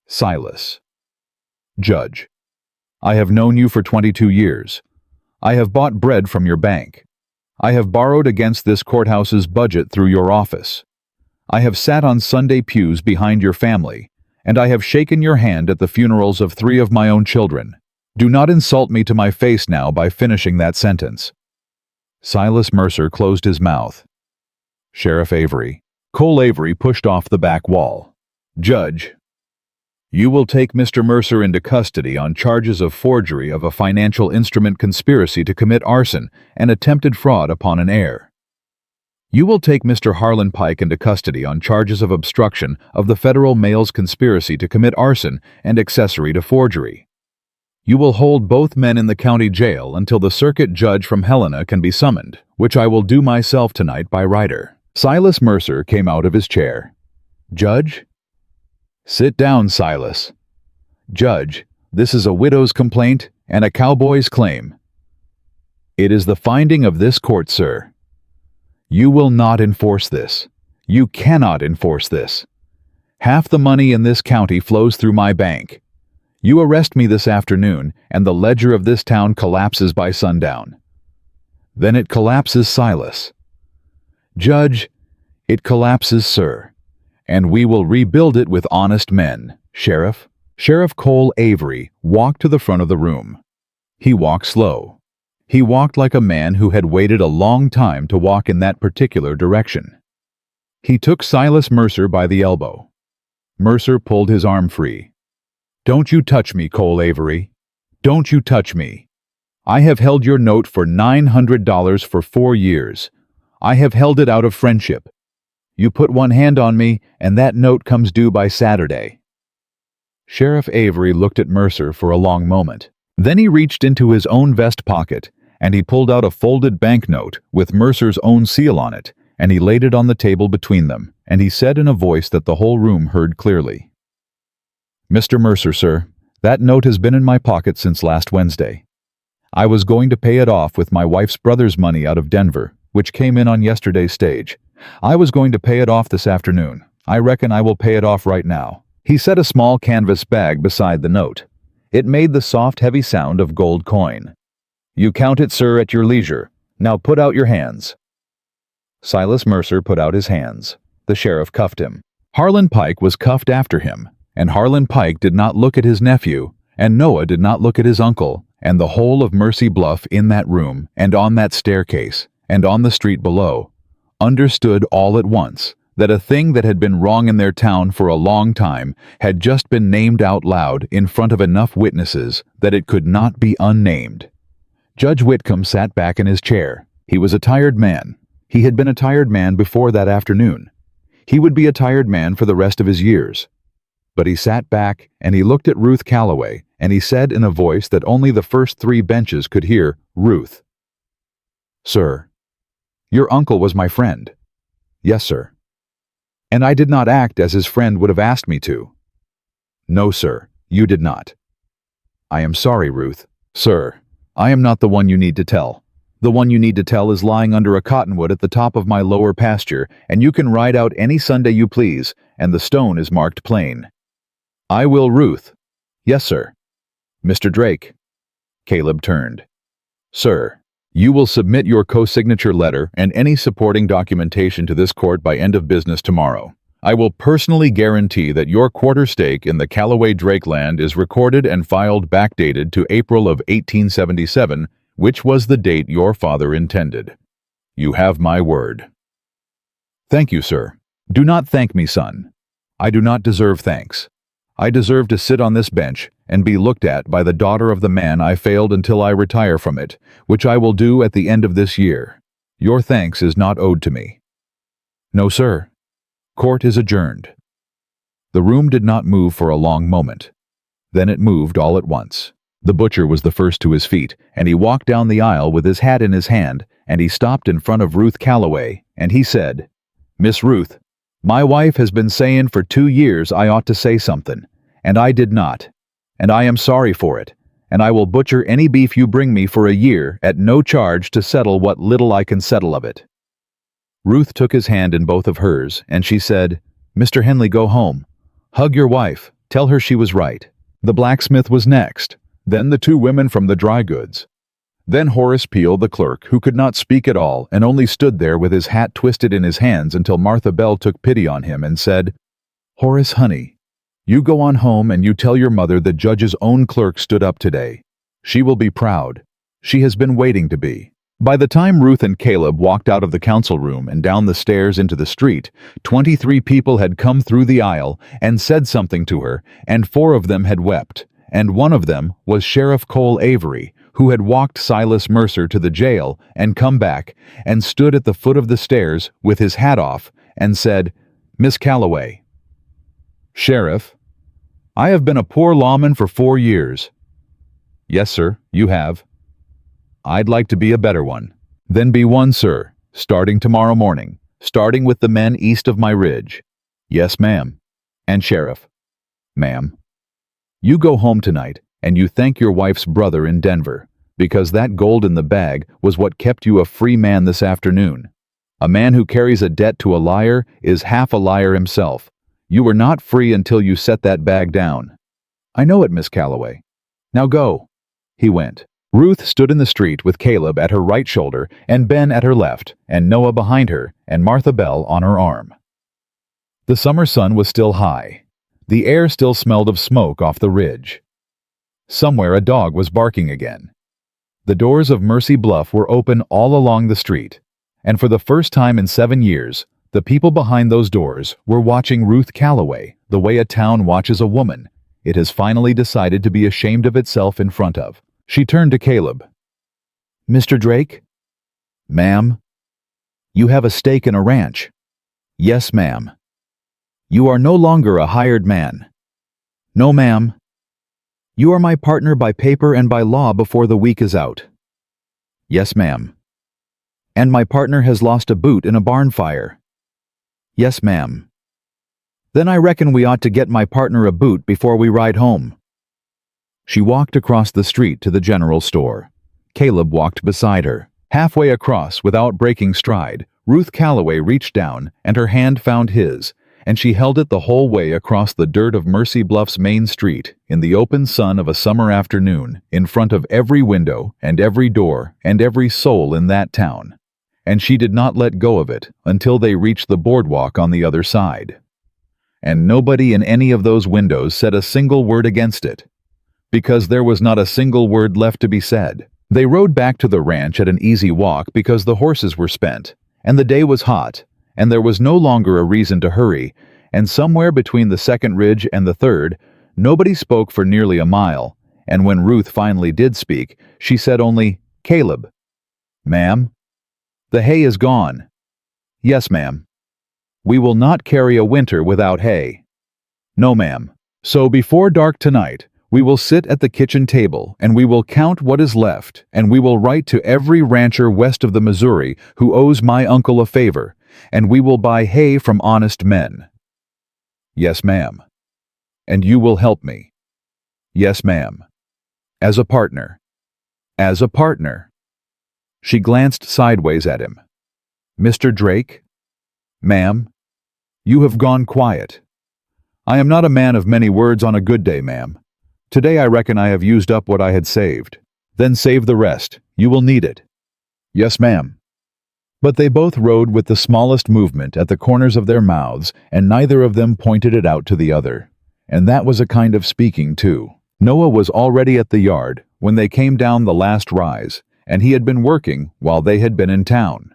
Silas. "Judge. I have known you for 22 years. I have bought bread from your bank. I have borrowed against this courthouse's budget through your office. I have sat on Sunday pews behind your family, and I have shaken your hand at the funerals of 3 of my own children. Do not insult me to my face now by finishing that sentence." Silas Mercer closed his mouth. Sheriff Avery. Cole Avery pushed off the back wall. "Judge, you will take Mr. Mercer into custody on charges of forgery of a financial instrument, conspiracy to commit arson, and attempted fraud upon an heir. You will take Mr. Harlan Pike into custody on charges of obstruction of the federal mail's conspiracy to commit arson and accessory to forgery. You will hold both men in the county jail until the circuit judge from Helena can be summoned, which I will do myself tonight by rider." Silas Mercer came out of his chair. "Judge?" "Sit down, Silas." "Judge, this is a widow's complaint and a cowboy's claim." It is the finding of this court, sir. You will not enforce this. You cannot enforce this. Half the money in this county flows through my bank. You arrest me this afternoon, and the ledger of this town collapses by sundown. Then it collapses, Silas. Judge, it collapses, sir, and we will rebuild it with honest men. Sheriff. Sheriff Cole Avery walked to the front of the room. He walked slow. He walked like a man who had waited a long time to walk in that particular direction. He took Silas Mercer by the elbow. Mercer pulled his arm free. Don't you touch me, Cole Avery. Don't you touch me. I have held your note for $900 for 4 years. I have held it out of friendship. You put one hand on me, and that note comes due by Saturday. Sheriff Avery looked at Mercer for a long moment. Then he reached into his own vest pocket, and he pulled out a folded banknote with Mercer's own seal on it, and he laid it on the table between them, and he said in a voice that the whole room heard clearly, Mr. Mercer, sir, that note has been in my pocket since last Wednesday. I was going to pay it off with my wife's brother's money out of Denver, which came in on yesterday's stage. I was going to pay it off this afternoon. I reckon I will pay it off right now. He set a small canvas bag beside the note. It made the soft, heavy sound of gold coin. You count it, sir, at your leisure. Now put out your hands. Silas Mercer put out his hands. The sheriff cuffed him. Harlan Pike was cuffed after him, and Harlan Pike did not look at his nephew, and Noah did not look at his uncle, and the whole of Mercy Bluff in that room, and on that staircase, and on the street below, understood all at once that a thing that had been wrong in their town for a long time had just been named out loud in front of enough witnesses that it could not be unnamed. Judge Whitcomb sat back in his chair. He was a tired man. He had been a tired man before that afternoon. He would be a tired man for the rest of his years. But he sat back and he looked at Ruth Calloway, and he said in a voice that only the first 3 benches could hear, Ruth. Sir, your uncle was my friend. Yes, sir. And I did not act as his friend would have asked me to. No, sir, you did not. I am sorry, Ruth. Sir, I am not the one you need to tell. The one you need to tell is lying under a cottonwood at the top of my lower pasture, and you can ride out any Sunday you please, and the stone is marked plain. I will, Ruth. Yes, sir. Mr. Drake. Caleb turned. Sir, you will submit your co-signature letter and any supporting documentation to this court by end of business tomorrow. I will personally guarantee that your quarter stake in the Calloway-Drake land is recorded and filed backdated to April of 1877, which was the date your father intended. You have my word. Thank you, sir. Do not thank me, son. I do not deserve thanks. I deserve to sit on this bench and be looked at by the daughter of the man I failed until I retire from it, which I will do at the end of this year. Your thanks is not owed to me. No, sir. Court is adjourned. The room did not move for a long moment. Then it moved all at once. The butcher was the first to his feet, and he walked down the aisle with his hat in his hand, and he stopped in front of Ruth Calloway, and he said, Miss Ruth, my wife has been saying for 2 years I ought to say something, and I did not, and I am sorry for it, and I will butcher any beef you bring me for a year at no charge to settle what little I can settle of it. Ruth took his hand in both of hers, and she said, Mr. Henley, go home. Hug your wife. Tell her she was right. The blacksmith was next, then the 2 women from the dry goods. Then Horace Peel, the clerk, who could not speak at all and only stood there with his hat twisted in his hands until Martha Bell took pity on him and said, Horace, honey, you go on home and you tell your mother the judge's own clerk stood up today. She will be proud. She has been waiting to be. By the time Ruth and Caleb walked out of the council room and down the stairs into the street, 23 people had come through the aisle and said something to her, and 4 of them had wept, and one of them was Sheriff Cole Avery, who had walked Silas Mercer to the jail and come back and stood at the foot of the stairs with his hat off and said, Miss Calloway. Sheriff, I have been a poor lawman for 4 years. Yes, sir, you have. I'd like to be a better one. Then be one, sir, starting tomorrow morning, starting with the men east of my ridge. Yes, ma'am. And Sheriff, ma'am. You go home tonight, and you thank your wife's brother in Denver. Because that gold in the bag was what kept you a free man this afternoon. A man who carries a debt to a liar is half a liar himself. You were not free until you set that bag down." "I know it, Miss Calloway." "Now go." He went. Ruth stood in the street with Caleb at her right shoulder and Ben at her left, and Noah behind her, and Martha Bell on her arm. The summer sun was still high. The air still smelled of smoke off the ridge. Somewhere a dog was barking again. The doors of Mercy Bluff were open all along the street, and for the first time in 7 years, the people behind those doors were watching Ruth Calloway the way a town watches a woman it has finally decided to be ashamed of itself in front of. She turned to Caleb. "Mr. Drake?" "Ma'am?" "You have a stake in a ranch." "Yes, ma'am." "You are no longer a hired man." "No, ma'am." "You are my partner by paper and by law before the week is out." "Yes, ma'am." "And my partner has lost a boot in a barn fire." "Yes, ma'am." "Then I reckon we ought to get my partner a boot before we ride home." She walked across the street to the general store. Caleb walked beside her. Halfway across, without breaking stride, Ruth Calloway reached down, and her hand found his, and she held it the whole way across the dirt of Mercy Bluff's main street, in the open sun of a summer afternoon, in front of every window and every door and every soul in that town. And she did not let go of it until they reached the boardwalk on the other side. And nobody in any of those windows said a single word against it, because there was not a single word left to be said. They rode back to the ranch at an easy walk because the horses were spent, and the day was hot, and there was no longer a reason to hurry, and somewhere between the second ridge and the third, nobody spoke for nearly a mile, and when Ruth finally did speak, she said only, "Caleb." "Ma'am?" "The hay is gone." "Yes, ma'am." "We will not carry a winter without hay." "No, ma'am." "So before dark tonight, we will sit at the kitchen table, and we will count what is left, and we will write to every rancher west of the Missouri who owes my uncle a favor, and we will buy hay from honest men." "Yes, ma'am." "And you will help me." "Yes, ma'am." "As a partner." "As a partner." She glanced sideways at him. "Mr. Drake?" "Ma'am?" "You have gone quiet." "I am not a man of many words on a good day, ma'am. Today I reckon I have used up what I had saved." "Then save the rest. You will need it." "Yes, ma'am." But they both rode with the smallest movement at the corners of their mouths, and neither of them pointed it out to the other. And that was a kind of speaking, too. Noah was already at the yard when they came down the last rise, and he had been working while they had been in town.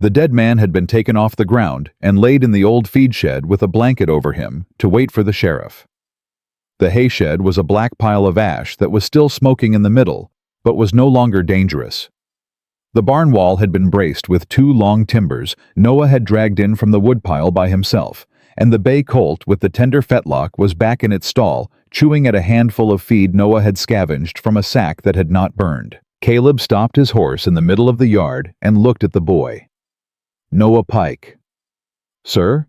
The dead man had been taken off the ground and laid in the old feed shed with a blanket over him to wait for the sheriff. The hay shed was a black pile of ash that was still smoking in the middle, but was no longer dangerous. The barn wall had been braced with 2 long timbers Noah had dragged in from the woodpile by himself, and the bay colt with the tender fetlock was back in its stall, chewing at a handful of feed Noah had scavenged from a sack that had not burned. Caleb stopped his horse in the middle of the yard and looked at the boy. "Noah Pike." "Sir?"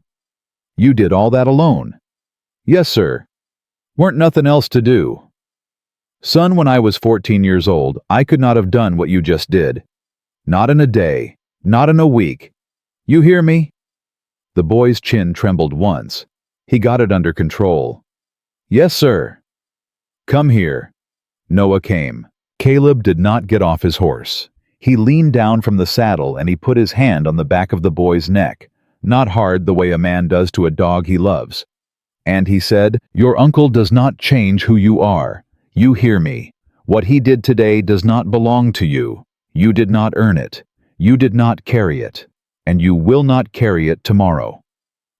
"You did all that alone?" "Yes, sir. Weren't nothing else to do." "Son, when I was 14 years old, I could not have done what you just did. Not in a day, not in a week. You hear me?" The boy's chin trembled once. He got it under control. "Yes, sir." "Come here." Noah came. Caleb did not get off his horse. He leaned down from the saddle and he put his hand on the back of the boy's neck, not hard the way a man does to a dog he loves. And he said, "Your uncle does not change who you are. You hear me. What he did today does not belong to you. You did not earn it. You did not carry it. And you will not carry it tomorrow.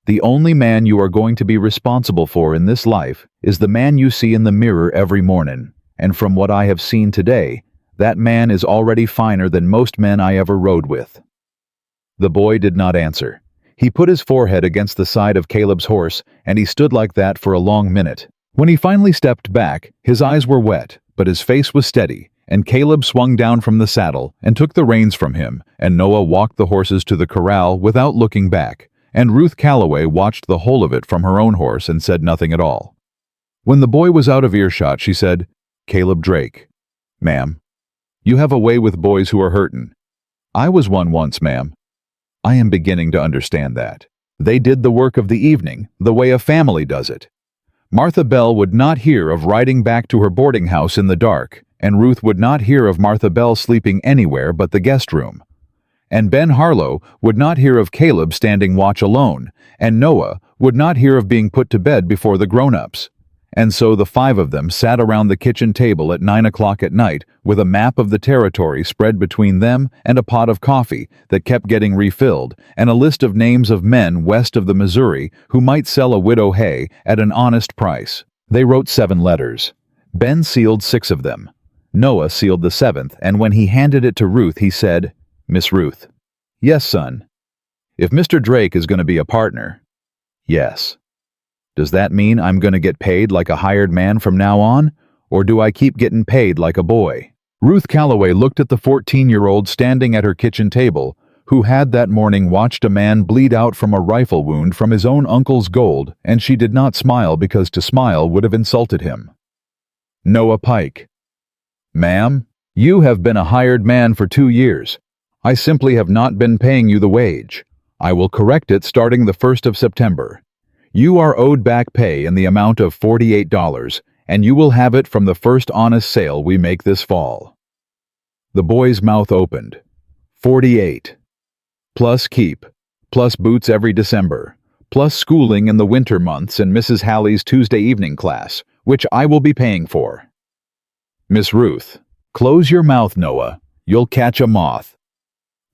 The only man you are going to be responsible for in this life is the man you see in the mirror every morning. And from what I have seen today, that man is already finer than most men I ever rode with." The boy did not answer. He put his forehead against the side of Caleb's horse, and he stood like that for a long minute. When he finally stepped back, his eyes were wet, but his face was steady, and Caleb swung down from the saddle and took the reins from him, and Noah walked the horses to the corral without looking back, and Ruth Calloway watched the whole of it from her own horse and said nothing at all. When the boy was out of earshot, she said, "Caleb Drake." "Ma'am." You have a way with boys who are hurtin'. I was one once, ma'am. I am beginning to understand that. They did the work of the evening, the way a family does it. Martha Bell would not hear of riding back to her boarding house in the dark, and Ruth would not hear of Martha Bell sleeping anywhere but the guest room. And Ben Harlow would not hear of Caleb standing watch alone, and Noah would not hear of being put to bed before the grown-ups. And so the five of them sat around the kitchen table at 9 o'clock at night with a map of the territory spread between them and a pot of coffee that kept getting refilled and a list of names of men west of the Missouri who might sell a widow hay at an honest price. They wrote 7 letters. Ben sealed 6 of them. Noah sealed the 7th, and when he handed it to Ruth, he said, "Miss Ruth." "Yes, son." "If Mr. Drake is going to be a partner." "Yes." "Does that mean I'm going to get paid like a hired man from now on, or do I keep getting paid like a boy?" Ruth Calloway looked at the 14-year-old standing at her kitchen table, who had that morning watched a man bleed out from a rifle wound from his own uncle's gold, and she did not smile because to smile would have insulted him. Noah Pike. "Ma'am, you have been a hired man for 2 years. I simply have not been paying you the wage. I will correct it starting the 1st of September. You are owed back pay in the amount of $48, and you will have it from the first honest sale we make this fall." The boy's mouth opened. 48. Plus keep, plus boots every December, plus schooling in the winter months and Mrs. Halley's Tuesday evening class, which I will be paying for. "Miss Ruth, close your mouth, Noah. You'll catch a moth."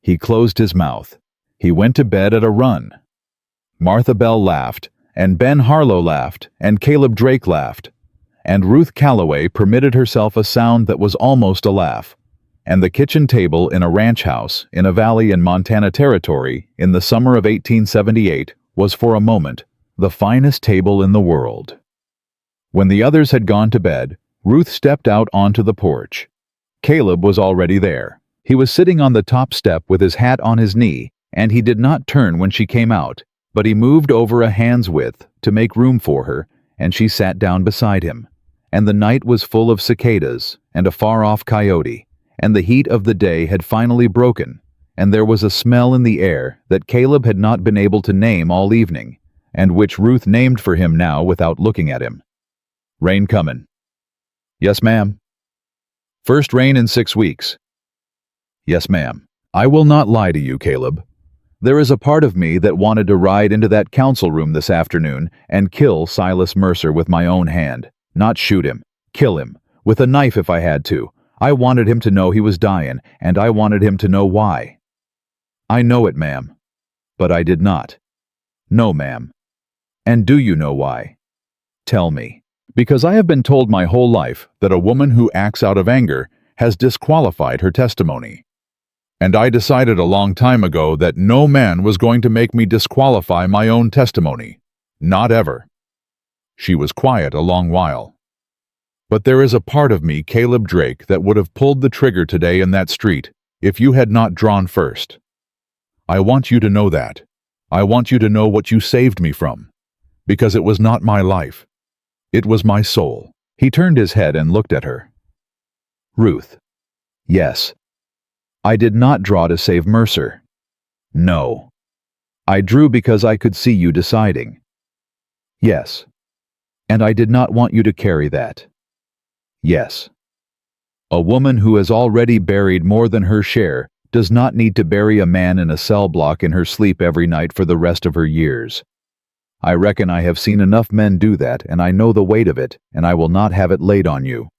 He closed his mouth. He went to bed at a run. Martha Bell laughed, and Ben Harlow laughed, and Caleb Drake laughed, and Ruth Calloway permitted herself a sound that was almost a laugh, and the kitchen table in a ranch house in a valley in Montana Territory in the summer of 1878 was for a moment the finest table in the world. When the others had gone to bed, Ruth stepped out onto the porch. Caleb was already there. He was sitting on the top step with his hat on his knee, and he did not turn when she came out, but he moved over a hand's width to make room for her, and she sat down beside him. And the night was full of cicadas and a far-off coyote, and the heat of the day had finally broken, and there was a smell in the air that Caleb had not been able to name all evening, and which Ruth named for him now without looking at him. "Rain comin'." "Yes, ma'am." "First rain in 6 weeks." "Yes, ma'am." "I will not lie to you, Caleb. There is a part of me that wanted to ride into that council room this afternoon and kill Silas Mercer with my own hand. Not shoot him. Kill him. With a knife if I had to. I wanted him to know he was dying, and I wanted him to know why." "I know it, ma'am." "But I did not." "No, ma'am." "And do you know why?" "Tell me." "Because I have been told my whole life that a woman who acts out of anger has disqualified her testimony. And I decided a long time ago that no man was going to make me disqualify my own testimony. Not ever." She was quiet a long while. "But there is a part of me, Caleb Drake, that would have pulled the trigger today in that street if you had not drawn first. I want you to know that. I want you to know what you saved me from. Because it was not my life. It was my soul." He turned his head and looked at her. "Ruth." "Yes." "I did not draw to save Mercer." "No." "I drew because I could see you deciding." "Yes." "And I did not want you to carry that." "Yes." "A woman who has already buried more than her share does not need to bury a man in a cell block in her sleep every night for the rest of her years. I reckon I have seen enough men do that, and I know the weight of it, and I will not have it laid on you."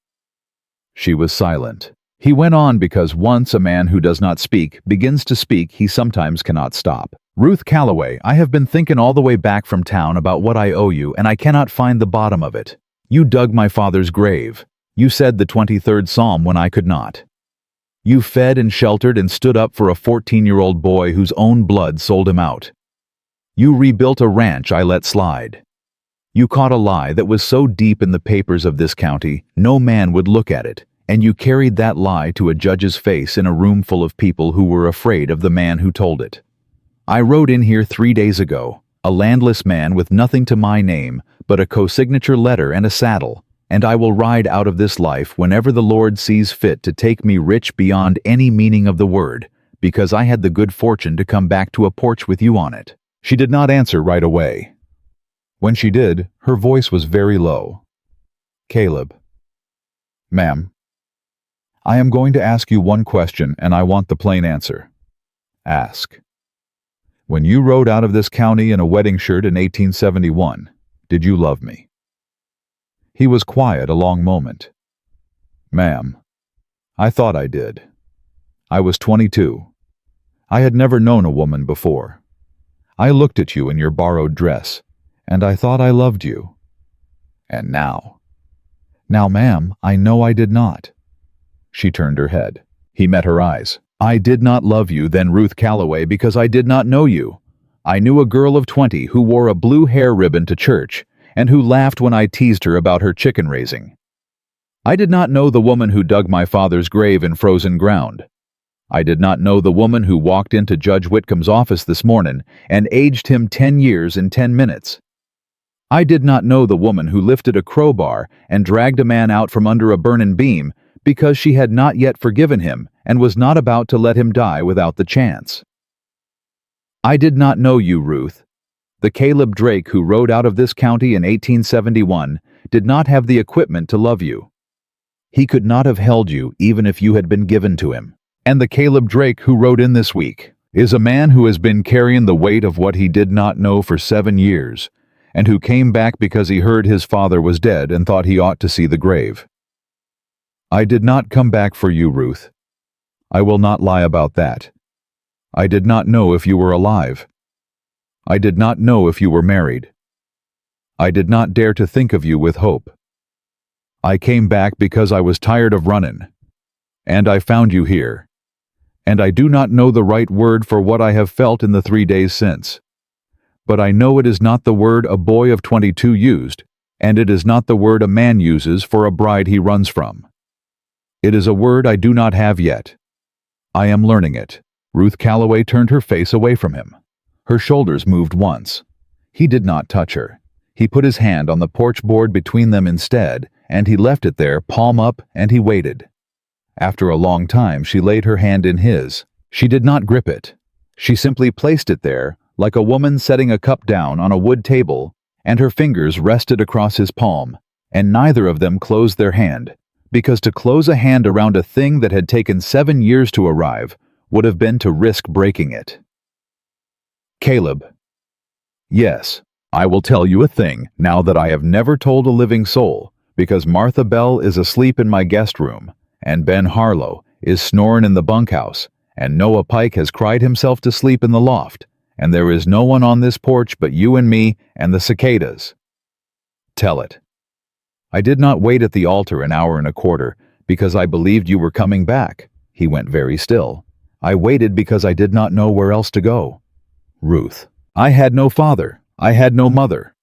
She was silent. He went on because once a man who does not speak begins to speak, he sometimes cannot stop. "Ruth Calloway, I have been thinking all the way back from town about what I owe you, and I cannot find the bottom of it. You dug my father's grave. You said the 23rd Psalm when I could not. You fed and sheltered and stood up for a 14-year-old boy whose own blood sold him out. You rebuilt a ranch I let slide. You caught a lie that was so deep in the papers of this county, no man would look at it, and you carried that lie to a judge's face in a room full of people who were afraid of the man who told it. I rode in here 3 days ago, a landless man with nothing to my name but a co-signature letter and a saddle, and I will ride out of this life whenever the Lord sees fit to take me rich beyond any meaning of the word, because I had the good fortune to come back to a porch with you on it." She did not answer right away. When she did, her voice was very low. "Caleb." "Ma'am." "I am going to ask you one question, and I want the plain answer." "Ask." "When you rode out of this county in a wedding shirt in 1871, did you love me?" He was quiet a long moment. "Ma'am, I thought I did. I was 22. I had never known a woman before. I looked at you in your borrowed dress, and I thought I loved you. And now? Now, ma'am, I know I did not." She turned her head. He met her eyes. "I did not love you then, Ruth Calloway, because I did not know you. I knew a girl of 20 who wore a blue hair ribbon to church, and who laughed when I teased her about her chicken raising. I did not know the woman who dug my father's grave in frozen ground. I did not know the woman who walked into Judge Whitcomb's office this morning and aged him 10 years in 10 minutes. I did not know the woman who lifted a crowbar and dragged a man out from under a burning beam because she had not yet forgiven him and was not about to let him die without the chance. I did not know you, Ruth. The Caleb Drake who rode out of this county in 1871 did not have the equipment to love you. He could not have held you even if you had been given to him. And the Caleb Drake who rode in this week is a man who has been carrying the weight of what he did not know for 7 years, and who came back because he heard his father was dead and thought he ought to see the grave. I did not come back for you, Ruth. I will not lie about that. I did not know if you were alive. I did not know if you were married. I did not dare to think of you with hope. I came back because I was tired of running, and I found you here. And I do not know the right word for what I have felt in the 3 days since. But I know it is not the word a boy of 22 used, and it is not the word a man uses for a bride he runs from. It is a word I do not have yet. I am learning it." Ruth Calloway turned her face away from him. Her shoulders moved once. He did not touch her. He put his hand on the porch board between them instead, and he left it there, palm up, and he waited. After a long time, she laid her hand in his. She did not grip it. She simply placed it there, like a woman setting a cup down on a wood table, and her fingers rested across his palm, and neither of them closed their hand, because to close a hand around a thing that had taken 7 years to arrive would have been to risk breaking it. "Caleb." "Yes, I will tell you a thing now that I have never told a living soul, because Martha Bell is asleep in my guest room, and Ben Harlow is snoring in the bunkhouse, and Noah Pike has cried himself to sleep in the loft, and there is no one on this porch but you and me and the cicadas." "Tell it." "I did not wait at the altar an hour and a quarter because I believed you were coming back." He went very still. "I waited because I did not know where else to go." "Ruth, I had no father. I had no mother.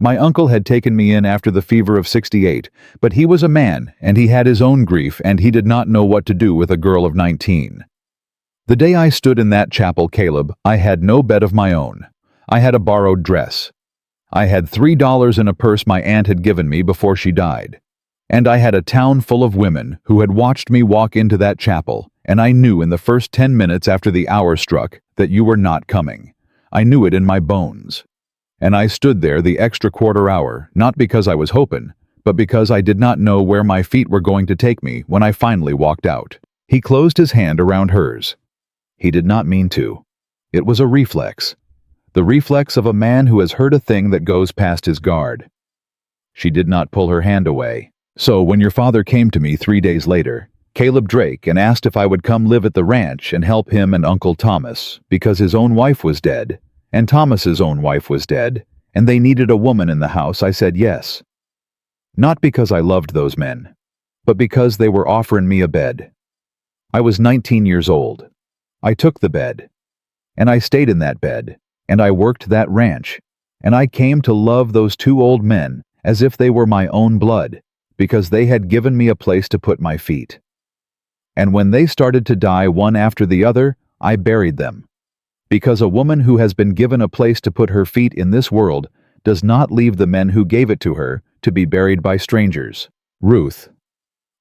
My uncle had taken me in after the fever of '68, but he was a man, and he had his own grief, and he did not know what to do with a girl of 19. The day I stood in that chapel, Caleb, I had no bed of my own. I had a borrowed dress. I had $3 in a purse my aunt had given me before she died. And I had a town full of women who had watched me walk into that chapel, and I knew in the first 10 minutes after the hour struck that you were not coming. I knew it in my bones. And I stood there the extra quarter hour, not because I was hoping, but because I did not know where my feet were going to take me when I finally walked out." He closed his hand around hers. He did not mean to. It was a reflex. The reflex of a man who has heard a thing that goes past his guard. She did not pull her hand away. "So when your father came to me 3 days later, Caleb Drake, and asked if I would come live at the ranch and help him and Uncle Thomas, because his own wife was dead, and Thomas's own wife was dead, and they needed a woman in the house, I said yes. Not because I loved those men, but because they were offering me a bed. I was 19 years old. I took the bed, and I stayed in that bed, and I worked that ranch, and I came to love those 2 old men as if they were my own blood, because they had given me a place to put my feet. And when they started to die one after the other, I buried them. Because a woman who has been given a place to put her feet in this world does not leave the men who gave it to her to be buried by strangers. Ruth.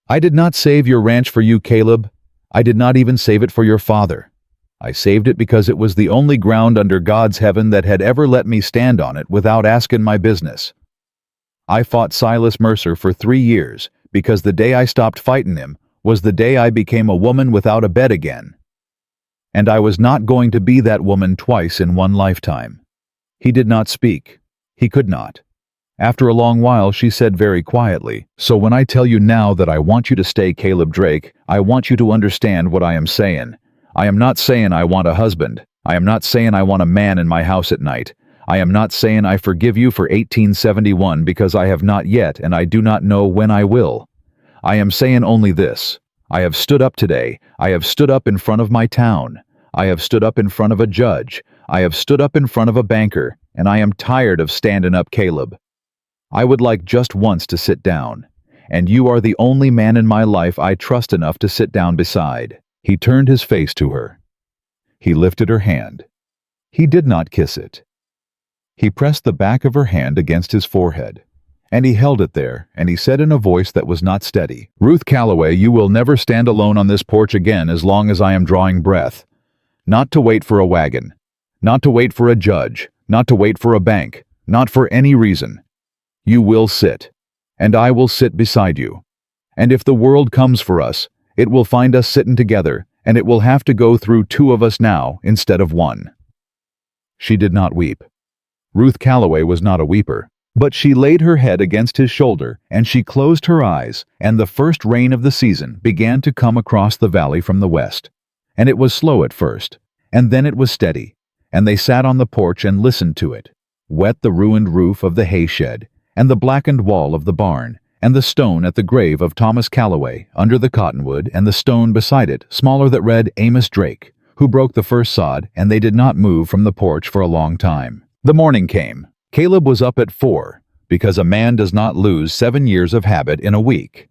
I did not save your ranch for you, Caleb. I did not even save it for your father. I saved it because it was the only ground under God's heaven that had ever let me stand on it without asking my business. I fought Silas Mercer for 3 years because the day I stopped fighting him was the day I became a woman without a bed again. And I was not going to be that woman twice in one lifetime. He did not speak. He could not. After a long while, she said very quietly, "So when I tell you now that I want you to stay Caleb Drake, I want you to understand what I am saying. I am not saying I want a husband. I am not saying I want a man in my house at night. I am not saying I forgive you for 1871 because I have not yet and I do not know when I will. I am saying only this. I have stood up today. I have stood up in front of my town. I have stood up in front of a judge. I have stood up in front of a banker, and I am tired of standing up, Caleb. I would like just once to sit down, and you are the only man in my life I trust enough to sit down beside." He turned his face to her. He lifted her hand. He did not kiss it. He pressed the back of her hand against his forehead, and he held it there, and he said in a voice that was not steady, "Ruth Calloway, you will never stand alone on this porch again as long as I am drawing breath. Not to wait for a wagon, not to wait for a judge, not to wait for a bank, not for any reason. You will sit, and I will sit beside you. And if the world comes for us, it will find us sitting together, and it will have to go through 2 of us now instead of 1. She did not weep. Ruth Calloway was not a weeper, but she laid her head against his shoulder, and she closed her eyes, and the first rain of the season began to come across the valley from the west. And it was slow at first, and then it was steady, and they sat on the porch and listened to it, wet the ruined roof of the hay shed, and the blackened wall of the barn, and the stone at the grave of Thomas Calloway under the cottonwood, and the stone beside it, smaller, that read Amos Drake, who broke the first sod, and they did not move from the porch for a long time. The morning came. Caleb was up at 4, because a man does not lose 7 years of habit in a week.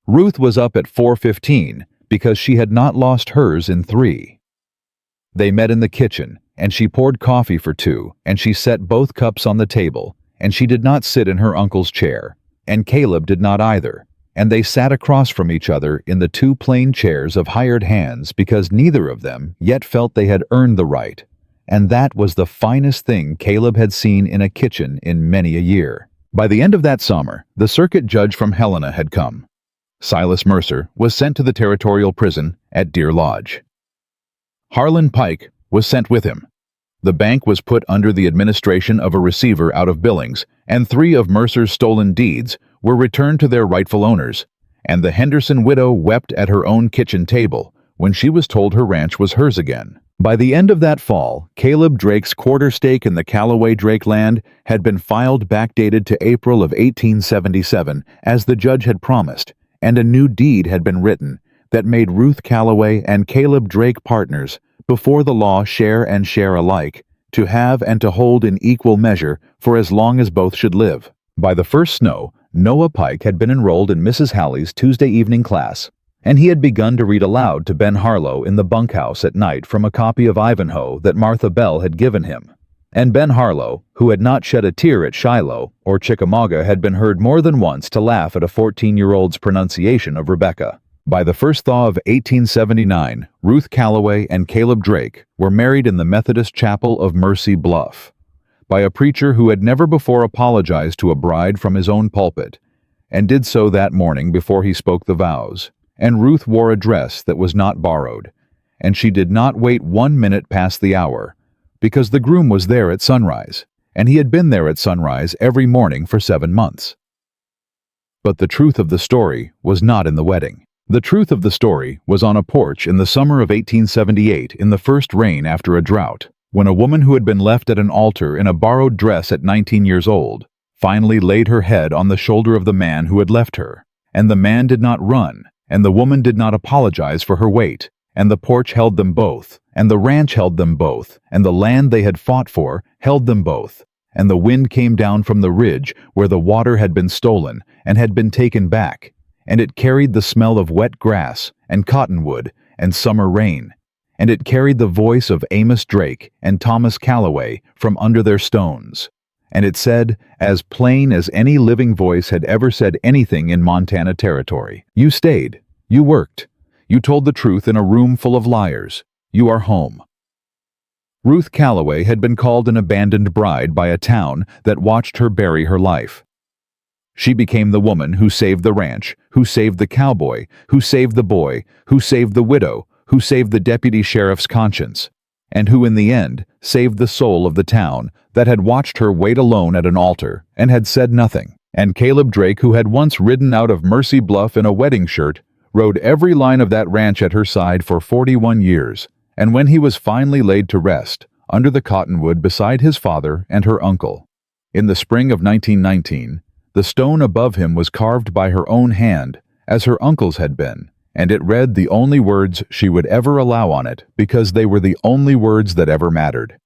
Ruth was up at 4:15, because she had not lost hers in 3. They met in the kitchen, and she poured coffee for 2, and she set both cups on the table, and she did not sit in her uncle's chair, and Caleb did not either, and they sat across from each other in the 2 plain chairs of hired hands because neither of them yet felt they had earned the right, and that was the finest thing Caleb had seen in a kitchen in many a year. By the end of that summer, the circuit judge from Helena had come. Silas Mercer was sent to the territorial prison at Deer Lodge. Harlan Pike was sent with him. The bank was put under the administration of a receiver out of Billings, and 3 of Mercer's stolen deeds were returned to their rightful owners, and the Henderson widow wept at her own kitchen table when she was told her ranch was hers again. By the end of that fall, Caleb Drake's quarter stake in the Calloway Drake land had been filed backdated to April of 1877, as the judge had promised, and a new deed had been written that made Ruth Calloway and Caleb Drake partners before the law, share and share alike, to have and to hold in equal measure for as long as both should live. By the first snow, Noah Pike had been enrolled in Mrs. Halley's Tuesday evening class, and he had begun to read aloud to Ben Harlow in the bunkhouse at night from a copy of Ivanhoe that Martha Bell had given him. And Ben Harlow, who had not shed a tear at Shiloh or Chickamauga, had been heard more than once to laugh at a 14-year-old's pronunciation of Rebecca. By the first thaw of 1879, Ruth Calloway and Caleb Drake were married in the Methodist Chapel of Mercy Bluff, by a preacher who had never before apologized to a bride from his own pulpit, and did so that morning before he spoke the vows. And Ruth wore a dress that was not borrowed, and she did not wait 1 minute past the hour, because the groom was there at sunrise, and he had been there at sunrise every morning for 7 months. But the truth of the story was not in the wedding. The truth of the story was on a porch in the summer of 1878, in the first rain after a drought, when a woman who had been left at an altar in a borrowed dress at 19 years old finally laid her head on the shoulder of the man who had left her, and the man did not run, and the woman did not apologize for her weight, and the porch held them both, and the ranch held them both, and the land they had fought for held them both, and the wind came down from the ridge where the water had been stolen and had been taken back, and it carried the smell of wet grass and cottonwood and summer rain, and it carried the voice of Amos Drake and Thomas Calloway from under their stones, And it said, as plain as any living voice had ever said anything in Montana territory. You stayed. You worked. You told the truth in a room full of liars. You are home. Ruth Calloway had been called an abandoned bride by a town that watched her bury her life. She became the woman who saved the ranch, who saved the cowboy, who saved the boy, who saved the widow, who saved the deputy sheriff's conscience, and who in the end saved the soul of the town that had watched her wait alone at an altar and had said nothing. And Caleb Drake, who had once ridden out of Mercy Bluff in a wedding shirt, rode every line of that ranch at her side for 41 years, and when he was finally laid to rest, under the cottonwood beside his father and her uncle. In the spring of 1919, the stone above him was carved by her own hand, as her uncle's had been, and it read the only words she would ever allow on it because they were the only words that ever mattered.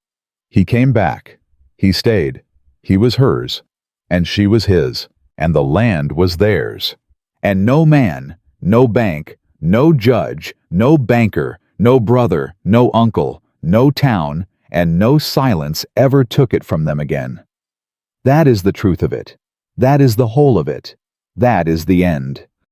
He came back. He stayed. He was hers, and she was his, and the land was theirs. And no man, no bank, no judge, no banker, no brother, no uncle, no town, and no silence ever took it from them again. That is the truth of it. That is the whole of it. That is the end.